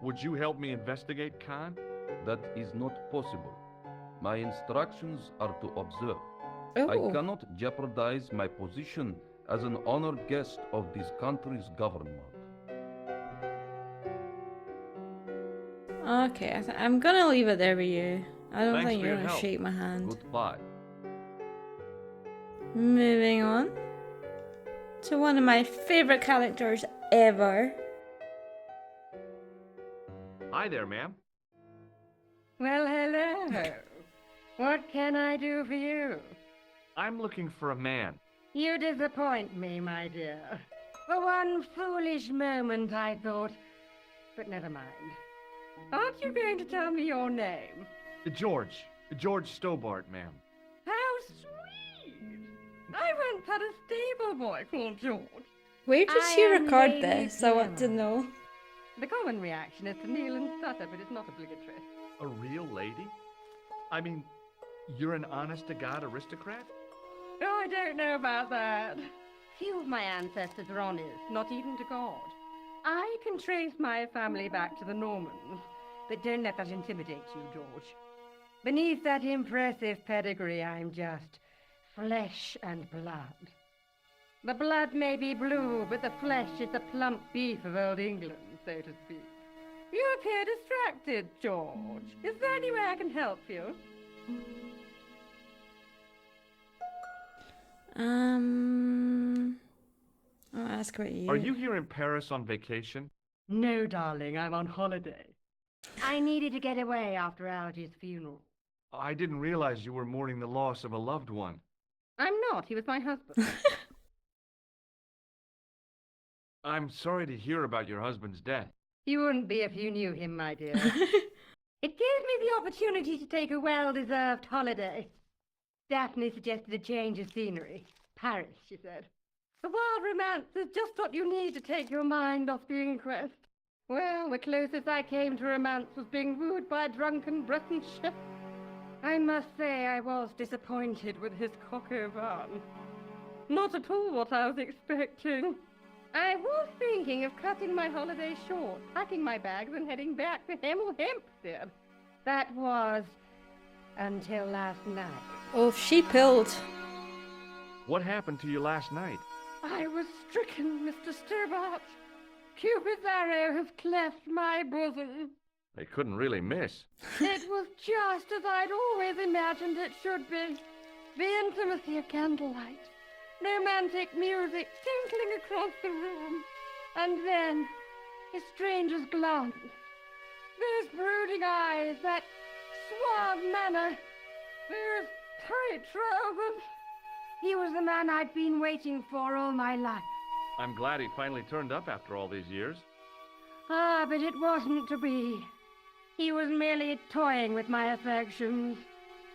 Would you help me investigate Khan? That is not possible. My instructions are to observe. Oh. I cannot jeopardize my position as an honored guest of this country's government. Okay, I'm gonna leave it there with you. I don't Thanks think for you're your gonna help. shake my hand. Goodbye. Moving on to one of my favorite characters ever. Hi there, ma'am. Well, hello. What can I do for you? I'm looking for a man. You disappoint me, my dear. For one foolish moment I thought, but never mind. Aren't you going to tell me your name? George Stobart, ma'am. How sweet! I once had a stable boy called George. Where did I she am record Lady this? I want to Sarah. know. The common reaction is to kneel and stutter, but it's not obligatory. A real lady? I mean, you're an honest-to-God aristocrat? Oh, I don't know about that. Few of my ancestors are honest, not even to God. I can trace my family back to the Normans, but don't let that intimidate you, George. Beneath that impressive pedigree, I'm just flesh and blood. The blood may be blue, but the flesh is the plump beef of old England, so to speak. You appear distracted, George. Is there any way I can help you? I'll ask about you. Are you here in Paris on vacation? No, darling, I'm on holiday. I needed to get away after Algy's funeral. I didn't realize you were mourning the loss of a loved one. I'm not. He was my husband. I'm sorry to hear about your husband's death. You wouldn't be if you knew him, my dear. It gave me the opportunity to take a well-deserved holiday. Daphne suggested a change of scenery. Paris, she said. The wild romance is just what you need to take your mind off the inquest. Well, the closest I came to romance was being wooed by a drunken Breton chef. I must say I was disappointed with his coq au vin. Not at all what I was expecting. I was thinking of cutting my holiday short, packing my bags and heading back to Hemel Hempstead. That was until last night. Oh, she pulled. What happened to you last night? I was stricken, Mr. Stobart. Cupid's arrow has cleft my bosom. They couldn't really miss. It was just as I'd always imagined it should be. The intimacy of candlelight. Romantic music tinkling across the room. And then, a stranger's glance. Those brooding eyes, that suave manner, those tight trousers. He was the man I'd been waiting for all my life. I'm glad he finally turned up after all these years. Ah, but it wasn't to be. He was merely toying with my affections.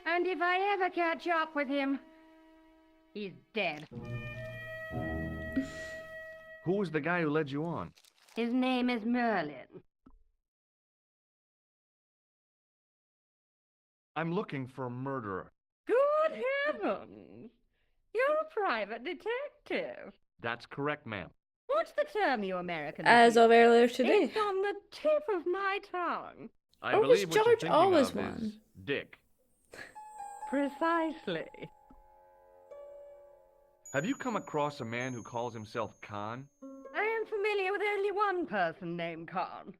And if I ever catch up with him, he's dead. Who was the guy who led you on? His name is Merlin. I'm looking for a murderer. Good heavens! You're a private detective. That's correct, ma'am. What's the term you Americans As use? of earlier today. It's on the tip of my tongue. I Or was believe what you're George thinking always of one? is Dick. Precisely. Have you come across a man who calls himself Khan? I am familiar with only one person named Khan.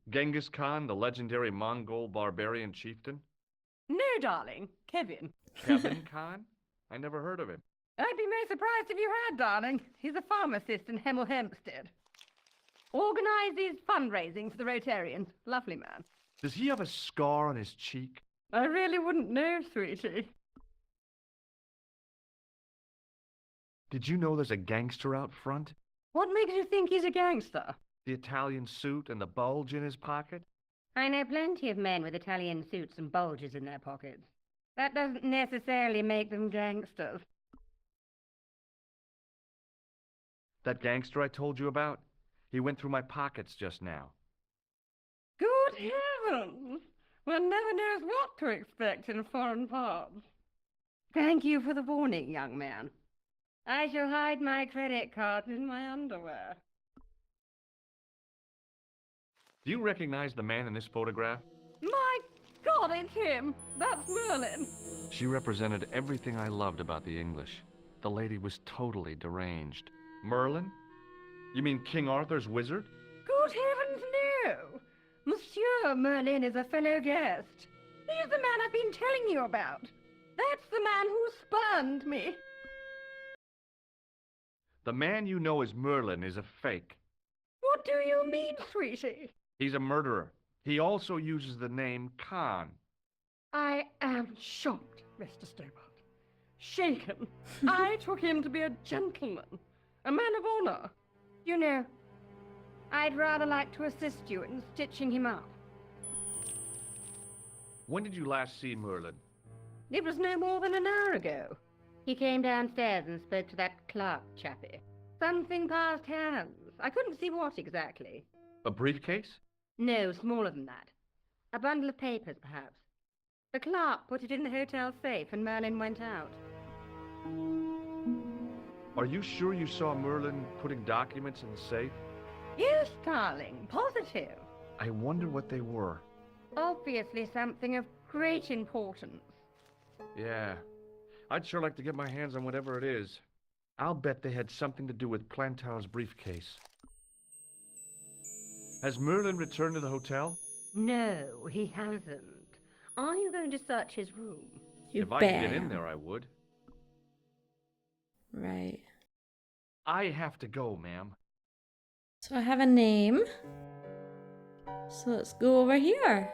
Genghis Khan, the legendary Mongol barbarian chieftain? No, darling. Kevin. Kevin Khan? I never heard of him. I'd be most surprised if you had, darling. He's a pharmacist in Hemel Hempstead. Organises fundraising for the Rotarians. Lovely man. Does he have a scar on his cheek? I really wouldn't know, sweetie. Did you know there's a gangster out front? What makes you think he's a gangster? The Italian suit and the bulge in his pocket? I know plenty of men with Italian suits and bulges in their pockets. That doesn't necessarily make them gangsters. That gangster I told you about? He went through my pockets just now. Good heavens! One never knows what to expect in foreign parts. Thank you for the warning, young man. I shall hide my credit cards in my underwear. Do you recognize the man in this photograph? My God, it's him! That's Merlin! She represented everything I loved about the English. The lady was totally deranged. Merlin? You mean King Arthur's wizard? Good heavens, no! Monsieur Merlin is a fellow guest. He's the man I've been telling you about. That's the man who spurned me. The man you know as Merlin is a fake. What do you mean, sweetie? He's a murderer. He also uses the name Khan. I am shocked, Mr. Stobart. Shaken. I took him to be a gentleman, a man of honor. You know, I'd rather like to assist you in stitching him up. When did you last see Merlin? It was no more than an hour ago. He came downstairs and spoke to that clerk chappie. Something passed hands. I couldn't see what exactly. A briefcase? No, smaller than that. A bundle of papers, perhaps. The clerk put it in the hotel safe and Merlin went out. Are you sure you saw Merlin putting documents in the safe? Yes, darling, positive. I wonder what they were. Obviously something of great importance. Yeah. I'd sure like to get my hands on whatever it is. I'll bet they had something to do with Plantar's briefcase. Has Merlin returned to the hotel? No, he hasn't. Are you going to search his room? You If I better. could get in there, I would. Right. I have to go, ma'am. So I have a name. So let's go over here.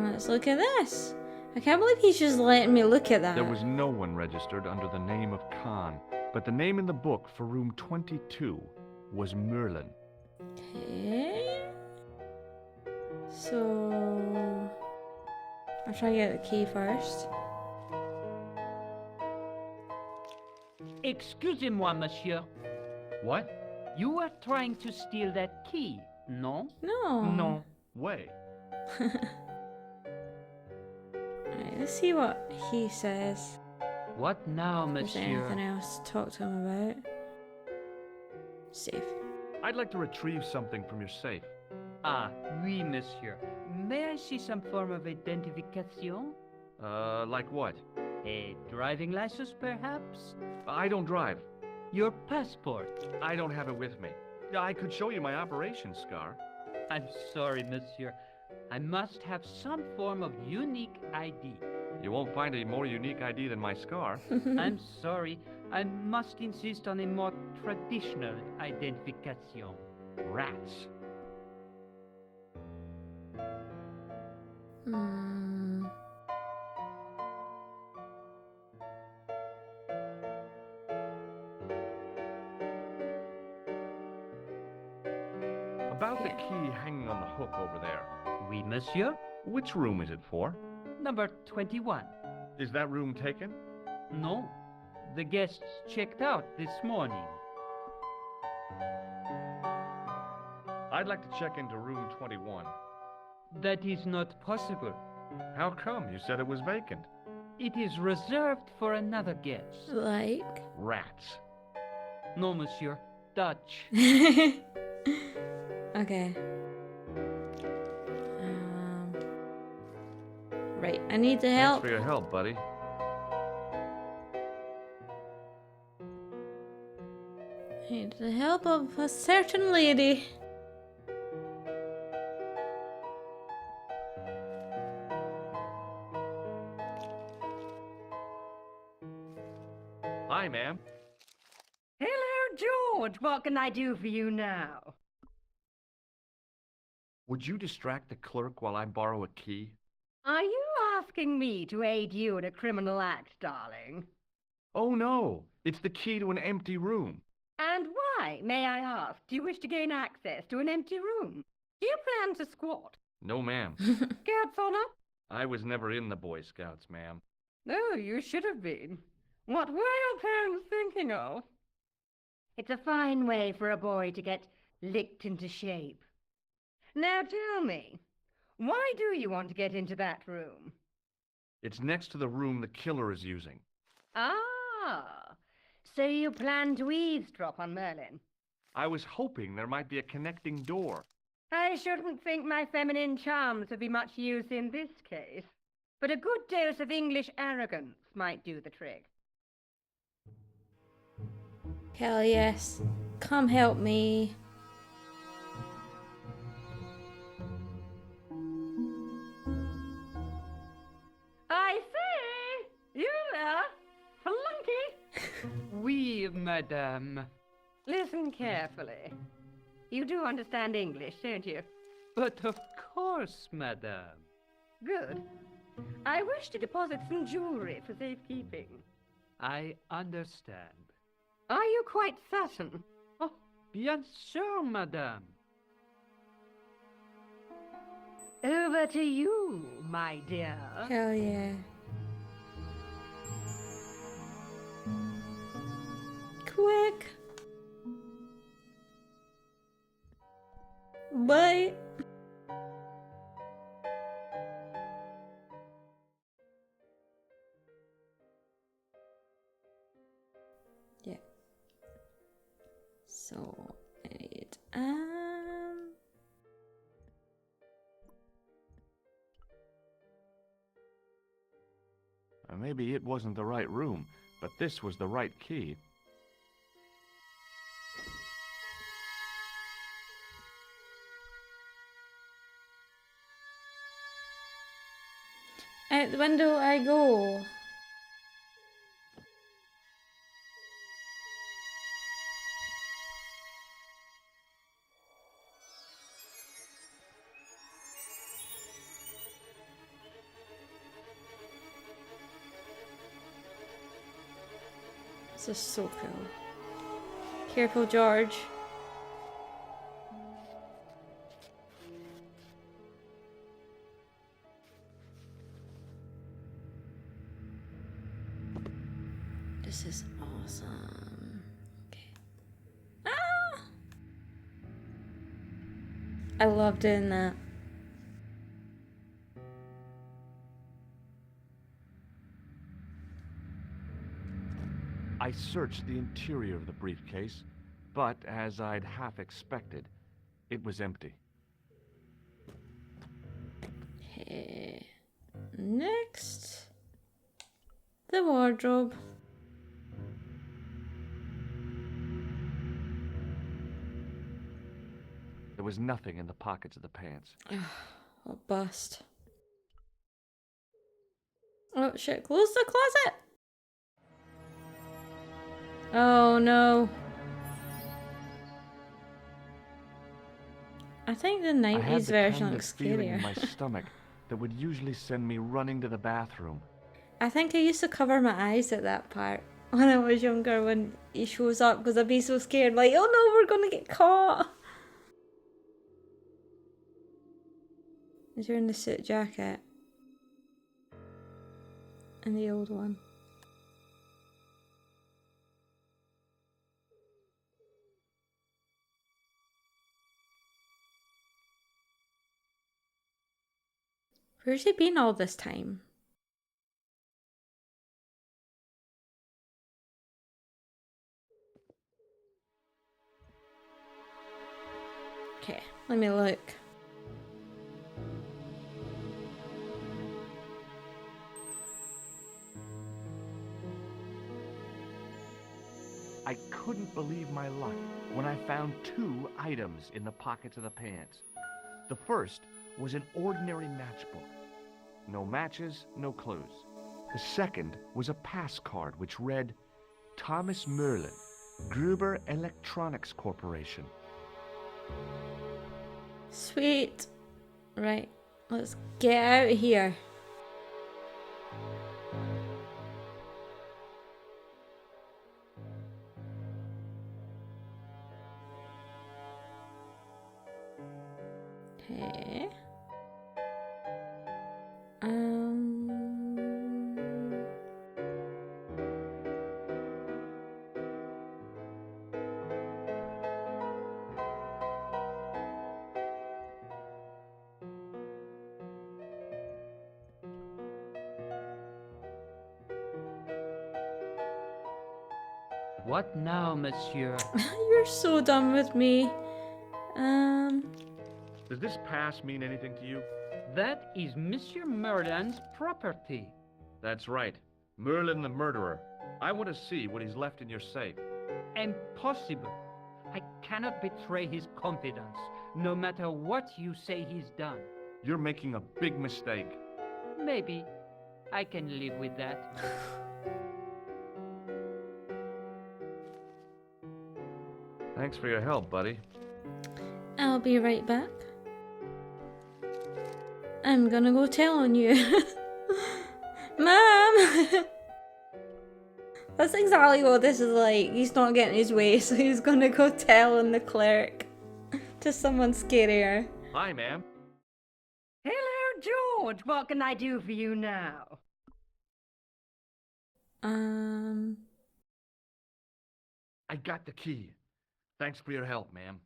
Let's look at this. I can't believe he's just letting me look at that. There was no one registered under the name of Khan, but the name in the book for room 22 was Merlin. Okay. So I'll try to get the key first. Excusez-moi, monsieur. What? You were trying to steal that key, no? No. No way. Alright, let's see what he says. What now, Is there anything monsieur? else to talk to him about? Safe. I'd like to retrieve something from your safe. Ah, oui, monsieur. May I see some form of identification? Like what? A driving license, perhaps? I don't drive. Your passport? I don't have it with me. I could show you my operation scar. I'm sorry, monsieur. I must have some form of unique ID. You won't find a more unique ID than my scar. I'm sorry. I must insist on a more traditional identification. Rats. Hmm. About the key hanging on the hook over there. Oui, monsieur. Which room is it for? Number 21. Is that room taken? No. The guests checked out this morning. I'd like to check into room 21. That is not possible. How come? You said it was vacant. It is reserved for another guest. Like. Rats. No, monsieur. Dutch. Okay. Right, I need the Thanks help. for your help, buddy. I need the help of a certain lady. Hi, ma'am. Hello, George. What can I do for you now? Would you distract the clerk while I borrow a key? Are you asking me to aid you in a criminal act, darling? Oh no, it's the key to an empty room. And why, may I ask, do you wish to gain access to an empty room? Do you plan to squat? No, ma'am. Scouts on up? I was never in the Boy Scouts, ma'am. No, you should have been. What were your parents thinking of? It's a fine way for a boy to get licked into shape. Now tell me, why do you want to get into that room? It's next to the room the killer is using. Ah, so you plan to eavesdrop on Merlin? I was hoping there might be a connecting door. I shouldn't think my feminine charms would be much use in this case, but a good dose of English arrogance might do the trick. Hell yes. Come help me. I say, you there, flunky. Oui, madame. Listen carefully. You do understand English, don't you? But of course, madame. Good. I wish to deposit some jewelry for safekeeping. I understand. Are you quite certain? Oh, bien sûr, madame. Over to you, my dear. Hell yeah. Quick. Bye. Yeah. So, it Maybe it wasn't the right room, but this was the right key. out the window I go. This is so cool. Careful, George. This is awesome. Okay. Ah! I love doing that. I searched the interior of the briefcase, but as I'd half expected, it was empty. Okay. Next, the wardrobe. There was nothing in the pockets of the pants. What a bust. Oh shit, close the closet! Oh no. I think the I had 90s the version kind of looks feeling in scarier. my stomach that would usually send me running to the bathroom. I think I used to cover my eyes at that part when I was younger when he shows up because I'd be so scared, like, oh no, we're gonna get caught. He's wearing the suit jacket. And the old one. Where's he been all this time? Okay, let me look. I couldn't believe my luck when I found 2 items in the pockets of the pants. The first was an ordinary matchbook. No matches, no clues. The second was a pass card which read, Thomas Merlin, Gruber Electronics Corporation. Sweet. Right, let's get out of here. Okay. What now, monsieur? You're so done with me. Does this pass mean anything to you? That is Monsieur Merlin's property. That's right. Merlin the murderer. I want to see what he's left in your safe. Impossible. I cannot betray his confidence, no matter what you say he's done. You're making a big mistake. Maybe. I can live with that. Thanks for your help, buddy. I'll be right back. I'm gonna go tell on you. Mom! That's exactly what this is like. He's not getting his way, so he's gonna go tell on the clerk to someone scarier. Hi, ma'am. Hello, George. What can I do for you now? I got the key. Thanks for your help, ma'am.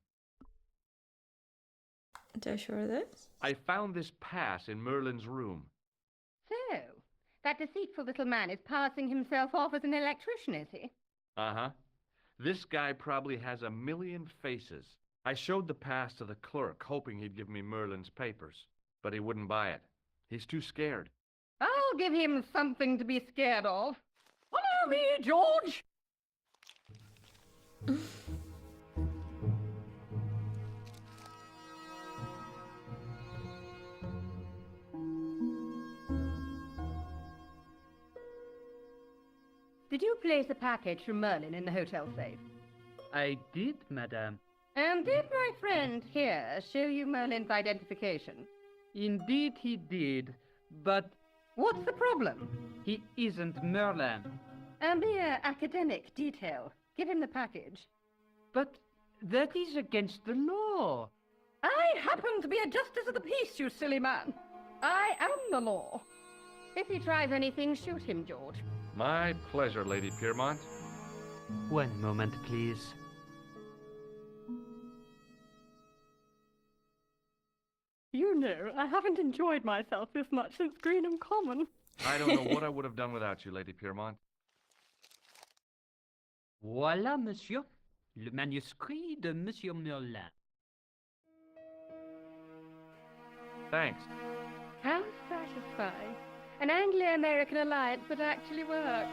Do I show this? I found this pass in Merlin's room. So, that deceitful little man is passing himself off as an electrician, is he? Uh-huh. This guy probably has a million faces. I showed the pass to the clerk, hoping he'd give me Merlin's papers, but he wouldn't buy it. He's too scared. I'll give him something to be scared of. Follow me, George. Did you place a package from Merlin in the hotel safe? I did, madame. And did my friend here show you Merlin's identification? Indeed he did, but What's the problem? he isn't Merlin. A mere academic detail. Give him the package. But that is against the law. I happen to be a justice of the peace, you silly man. I am the law. If he tries anything, shoot him, George. My pleasure, Lady Piermont. One moment, please. You know, I haven't enjoyed myself this much since Greenham Common. I don't know what I would have done without you, Lady Piermont. Voilà, monsieur. Le manuscrit de Monsieur Merlin. Thanks. How satisfying. An Anglo-American alliance that actually worked.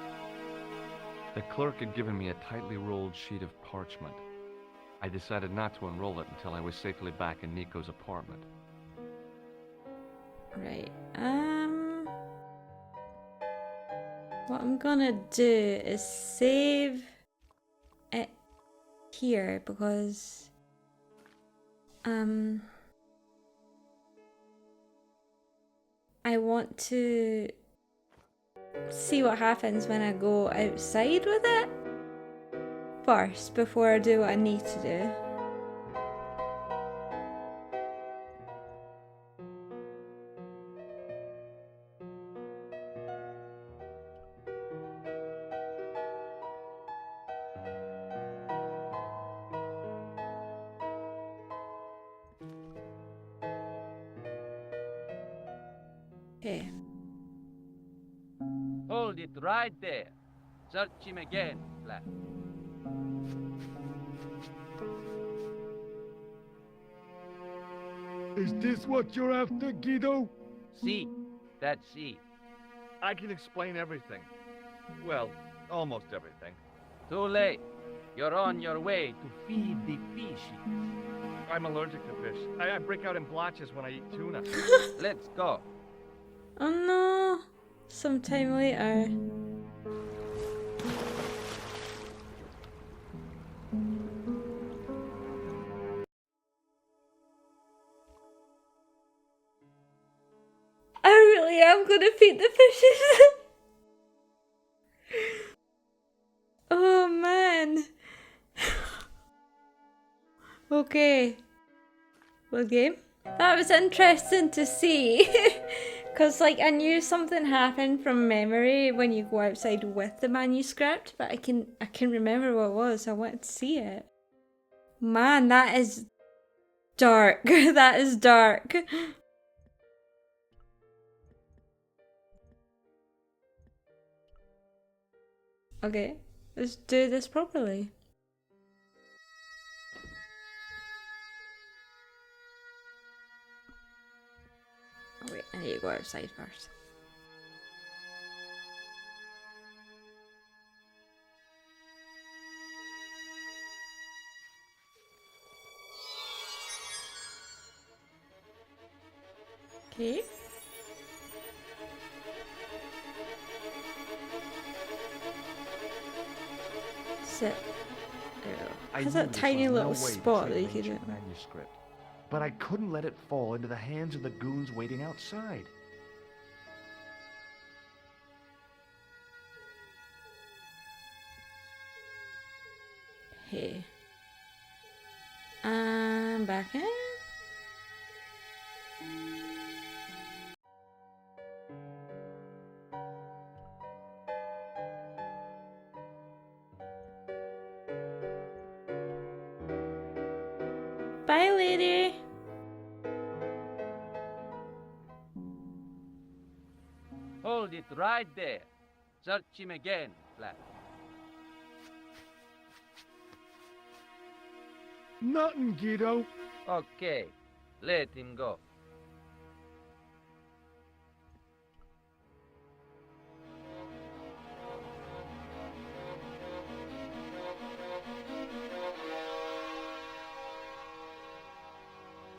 The clerk had given me a tightly rolled sheet of parchment. I decided not to unroll it until I was safely back in Nico's apartment. Right, what I'm gonna do is save it here because I want to see what happens when I go outside with it first before I do what I need to do. Okay. Hold it right there. Search him again, lad. Is this what you're after, Guido? See, that's see. I can explain everything. Well, almost everything. Too late. You're on your way to feed the fishes. I'm allergic to fish. I break out in blotches when I eat tuna. Let's go. Oh no! Sometime later. I'm gonna feed the fishes. Oh man. Okay. Well, game. That was interesting to see. Because, like, I knew something happened from memory when you go outside with the manuscript, but I can remember what it was. I wanted to see it. Man, that is dark. That is dark. Okay, let's do this properly. Oh wait, I need to go outside first. Okay. Sit. I Has knew that this tiny was no little way to spot trade that you an can do. ancient manuscript, but I couldn't let it fall into the hands of the goons waiting outside. Hey. I'm back in. Bye, lady. Hold it right there. Search him again, Flap. Nothing, Guido. Okay, let him go.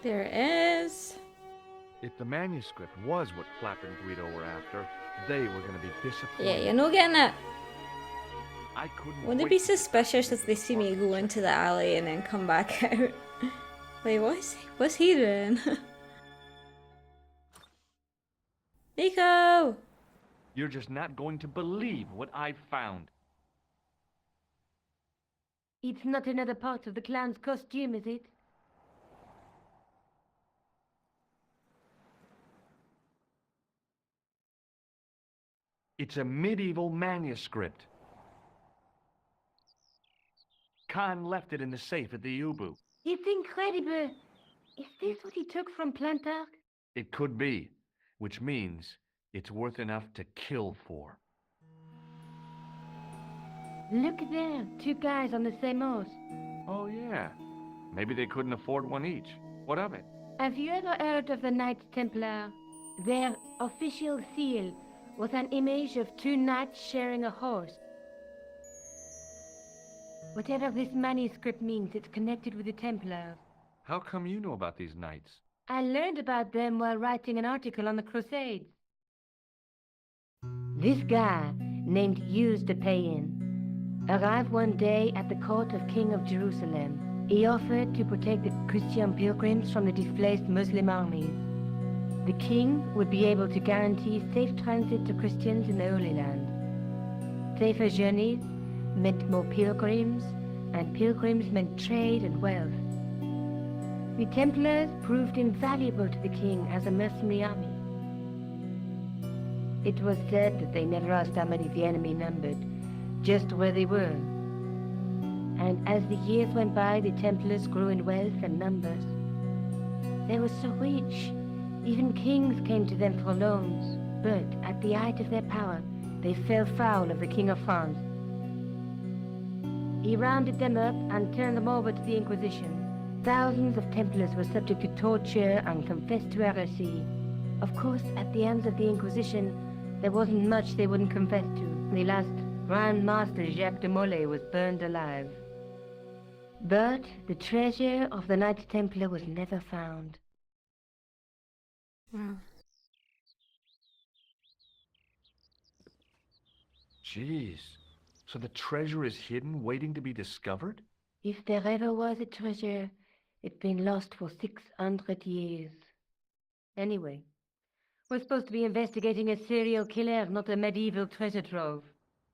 There it is. If the manuscript was what Flap and Guido were after, they were going to be disappointed. Yeah, you're not getting it. I couldn't Wouldn't it wait be to get back suspicious into if they the see me apartment go into section. the alley and then come back out? Like, what's he doing? Nico! You're just not going to believe what I found. It's not another part of the clown's costume, is it? It's a medieval manuscript. Khan left it in the safe at the U-boot. It's incredible. Is this what he took from Plantark? It could be, which means it's worth enough to kill for. Look there, two guys on the same horse. Oh, yeah. Maybe they couldn't afford one each. What of it? Have you ever heard of the Knights Templar? Their official seal was an image of two knights sharing a horse. Whatever this manuscript means, it's connected with the Templars. How come you know about these knights? I learned about them while writing an article on the Crusades. This guy, named Hughes de Payen, arrived one day at the court of King of Jerusalem. He offered to protect the Christian pilgrims from the displaced Muslim armies. The king would be able to guarantee safe transit to Christians in the Holy Land. Safer journeys meant more pilgrims, and pilgrims meant trade and wealth. The Templars proved invaluable to the king as a mercenary army. It was said that they never asked how many the enemy numbered, just where they were. And as the years went by, the Templars grew in wealth and numbers. They were so rich, even kings came to them for loans. But at the height of their power, they fell foul of the King of France. He rounded them up and turned them over to the Inquisition. Thousands of Templars were subject to torture and confessed to heresy. Of course, at the hands of the Inquisition, there wasn't much they wouldn't confess to. The last Grand Master Jacques de Molay was burned alive. But the treasure of the Knights Templar was never found. Wow. Jeez. So the treasure is hidden, waiting to be discovered? If there ever was a treasure, it's been lost for 600 years. Anyway, We're supposed to be investigating a serial killer, not a medieval treasure trove.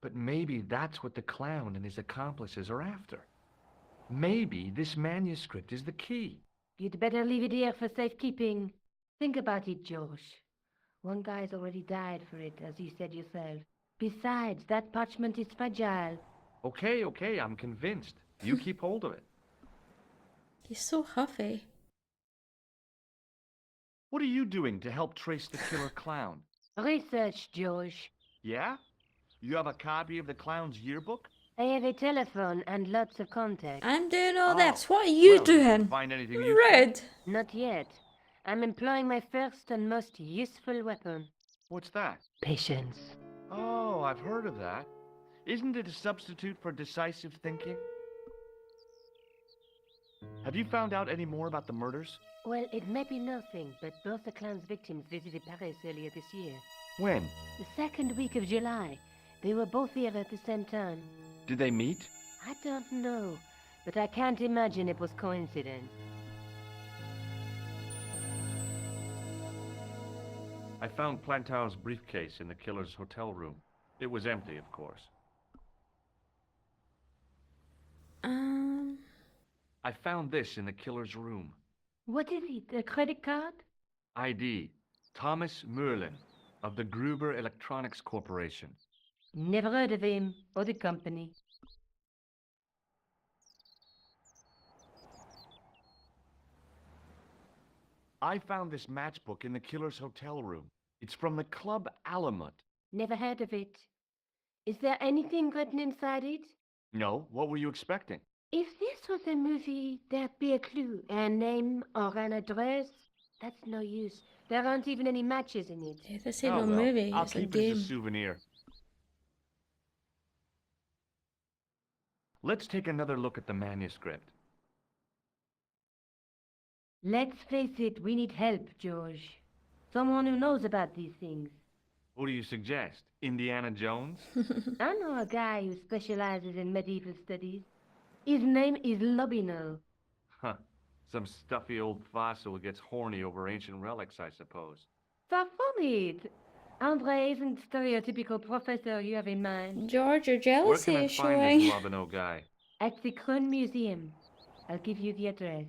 But maybe that's what the clown and his accomplices are after. Maybe this manuscript is the key. You'd better leave it here for safekeeping. Think about it, Josh. One guy's already died for it, as you said yourself. Besides, that parchment is fragile. Okay, I'm convinced. You keep hold of it. He's so huffy. What are you doing to help trace the killer clown? Research, Josh. Yeah? You have a copy of the clown's yearbook? I have a telephone and lots of contacts. I'm doing all Oh, this. What are you well, did you doing? find anything useful? Rude. Not yet. I'm employing my first and most useful weapon. What's that? Patience. Oh, I've heard of that. Isn't it a substitute for decisive thinking? Have you found out any more about the murders? Well, it may be nothing, but both the clown's victims visited Paris earlier this year. When? The second week of July. They were both here at the same time. Did they meet? I don't know, but I can't imagine it was coincidence. I found Plantar's briefcase in the killer's hotel room. It was empty, of course. I found this in the killer's room. What is it, a credit card? ID, Thomas Merlin, of the Gruber Electronics Corporation. Never heard of him, or the company. I found this matchbook in the killer's hotel room. It's from the Club Alamut. Never heard of it. Is there anything written inside it? No, what were you expecting? If this was a movie, there'd be a clue, a name or an address. That's no use. There aren't even any matches in it. Yeah, this ain't Oh, no well, movie. I'll It's a keep it as game. a souvenir. Let's take another look at the manuscript. Let's face it, we need help, George. Someone who knows about these things. Who do you suggest? Indiana Jones? I know a guy who specializes in medieval studies. His name is Lobino. Huh. Some stuffy old fossil who gets horny over ancient relics, I suppose. Far from it. Andre isn't the stereotypical professor you have in mind. George, your Where jealousy can I is find showing. this Lobino guy? At the Krohn Museum. I'll give you the address.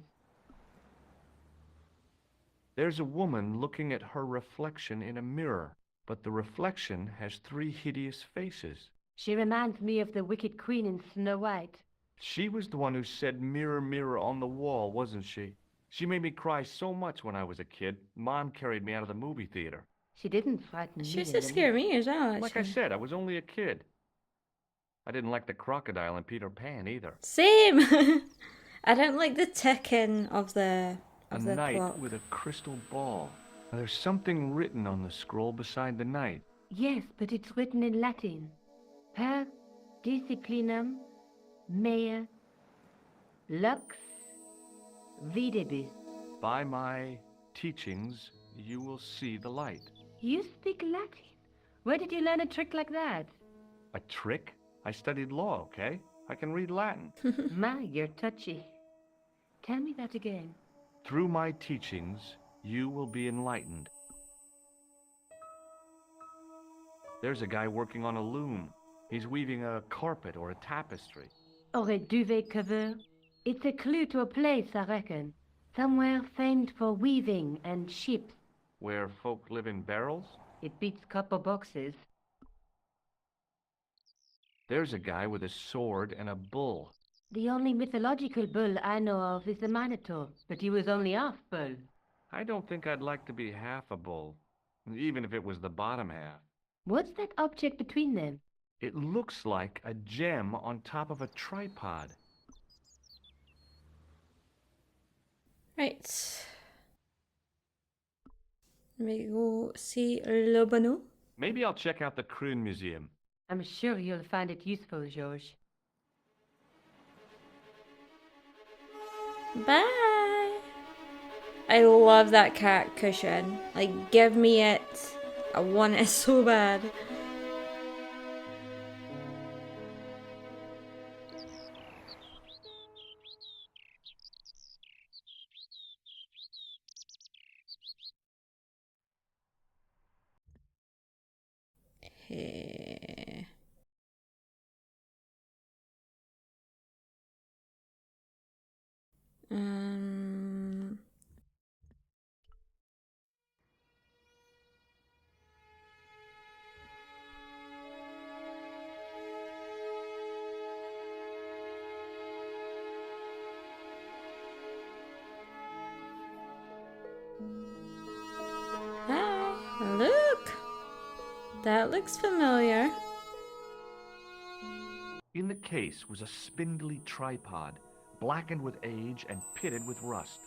There's a woman looking at her reflection in a mirror, but the reflection has 3 hideous faces. She reminds me of the Wicked Queen in Snow White. She was the one who said, "Mirror, mirror on the wall," wasn't she? She made me cry so much when I was a kid. Mom carried me out of the movie theater. She didn't frighten She me. used to scare me as well, Like I actually. said, I was only a kid. I didn't like the crocodile in Peter Pan either. Same! I don't like the ticking of the A knight clock. with a crystal ball. Now, there's something written on the scroll beside the knight. Yes, but it's written in Latin. Per disciplinam mea lux videbis. By my teachings, you will see the light. You speak Latin? Where did you learn a trick like that? A trick? I studied law, okay? I can read Latin. My, you're touchy. Tell me that again. Through my teachings, you will be enlightened. There's a guy working on a loom. He's weaving a carpet or a tapestry. Or a duvet cover? It's a clue to a place, I reckon. Somewhere famed for weaving and ships. Where folk live in barrels? It beats copper boxes. There's a guy with a sword and a bull. The only mythological bull I know of is the Minotaur, but he was only half bull. I don't think I'd like to be half a bull, even if it was the bottom half. What's that object between them? It looks like a gem on top of a tripod. Right. Let me go see Lobano. Maybe I'll check out the Kroon Museum. I'm sure you'll find it useful, George. Bye. I love that cat cushion. Like, give me it. I want it so bad. Hey. Um. Hi, look. That looks familiar. In the case was a spindly tripod, blackened with age and pitted with rust.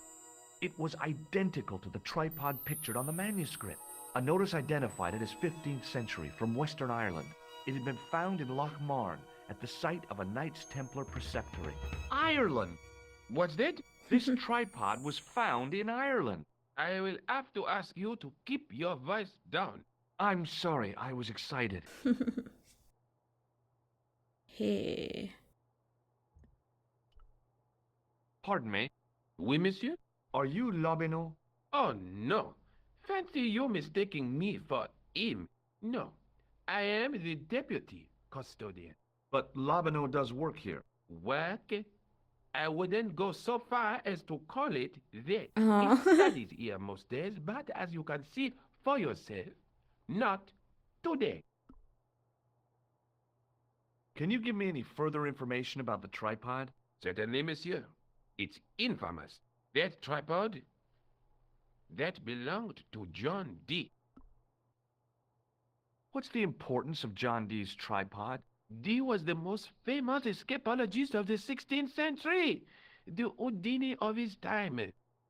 It was identical to the tripod pictured on the manuscript. A notice identified it as 15th century from Western Ireland. It had been found in Loch Marne at the site of a Knights Templar preceptory. Ireland! What's that? This tripod was found in Ireland. I will have to ask you to keep your voice down. I'm sorry, I was excited. Hey. Pardon me, Oui, monsieur? are you Lobino? Oh, no. Fancy you mistaking me for him. No, I am the deputy custodian. But Lobino does work here. Work? I wouldn't go so far as to call it that. Aw. He studies here most days, but as you can see for yourself, not today. Can you give me any further information about the tripod? Certainly, monsieur. It's infamous. That tripod, that belonged to John Dee. What's the importance of John Dee's tripod? Dee was the most famous escapologist of the 16th century, the Houdini of his time.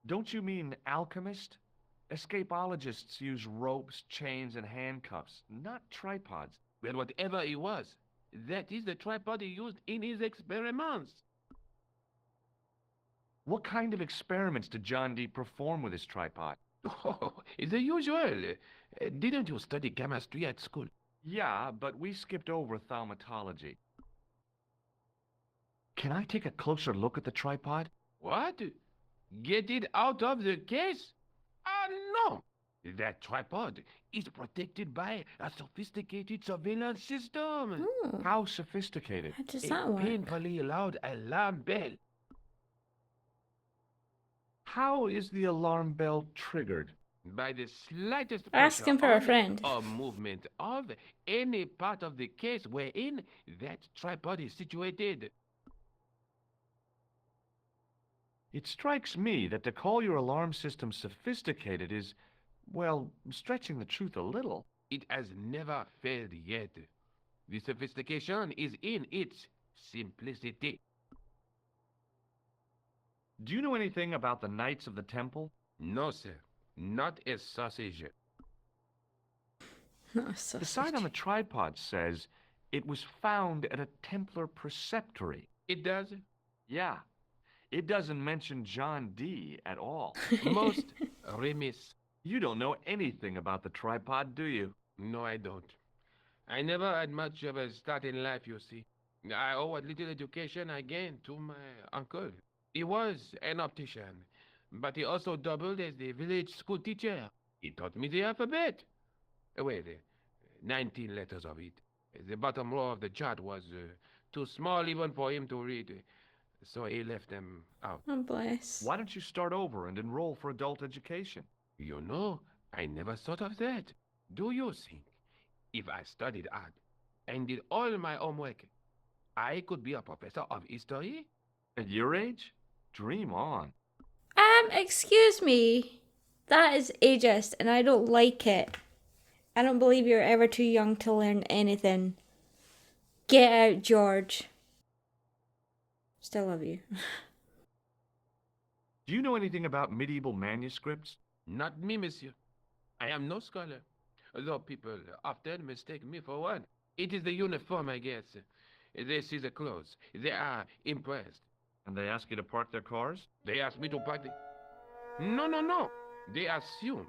Don't you mean alchemist? Escapologists use ropes, chains, and handcuffs, not tripods. Well, whatever he was, that is the tripod he used in his experiments. What kind of experiments did John Dee perform with his tripod? Oh, the usual. Didn't you study chemistry at school? Yeah, but we skipped over thaumatology. Can I take a closer look at the tripod? What? Get it out of the case? Ah, no! That tripod is protected by a sophisticated surveillance system. Oh, How sophisticated? how does A that work? painfully loud alarm bell. How is the alarm bell triggered? By the slightest Ask him pressure for a on friend. or movement of any part of the case wherein that tripod is situated. It strikes me that to call your alarm system sophisticated is, well, stretching the truth a little. It has never failed yet. The sophistication is in its simplicity. Do you know anything about the Knights of the Temple? No, sir. Not a sausage. Not a The sausage. sign on the tripod says it was found at a Templar preceptory. It does? Yeah, it doesn't mention John Dee at all. Most remiss. You don't know anything about the tripod, do you? No, I don't. I never had much of a start in life, you see. I owe what little education I gained to my uncle. He was an optician, but he also doubled as the village school teacher. He taught me the alphabet. Well, 19 letters of it. The bottom row of the chart was too small even for him to read, so he left them out. Oh, bless. Why don't you start over and enroll for adult education? You know, I never thought of that. Do you think if I studied art and did all my homework, I could be a professor of history? At your age? Dream on. Excuse me. That is ageist, and I don't like it. I don't believe you're ever too young to learn anything. Get out, George. Still love you. Do you know anything about medieval manuscripts? Not me, monsieur. I am no scholar, though people often mistake me for one. It is the uniform, I guess. They see the clothes. They are impressed. And they ask you to park their cars? They ask me to park the... No. They assume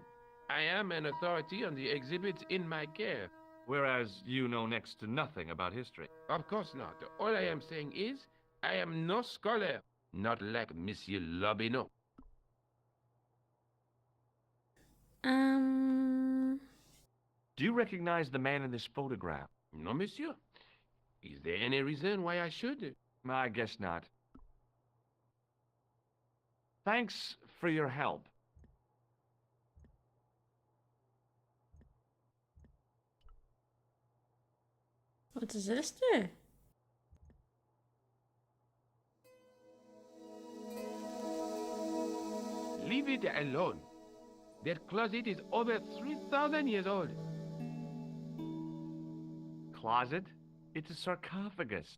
I am an authority on the exhibits in my care. Whereas you know next to nothing about history. Of course not. All I am saying is, I am no scholar. Not like Monsieur Lobino. Do you recognize the man in this photograph? No, monsieur. Is there any reason why I should? I guess not. Thanks for your help. What does this do? Leave it alone. That closet is over 3,000 years old. Closet? It's a sarcophagus.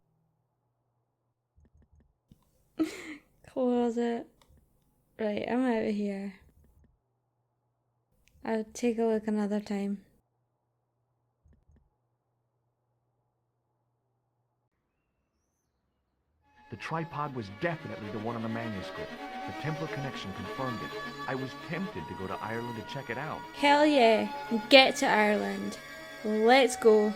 Closet. Right, I'm out of here. I'll take a look another time. The tripod was definitely the one on the manuscript. The Templar connection confirmed it. I was tempted to go to Ireland to check it out. Hell yeah, get to Ireland. Let's go.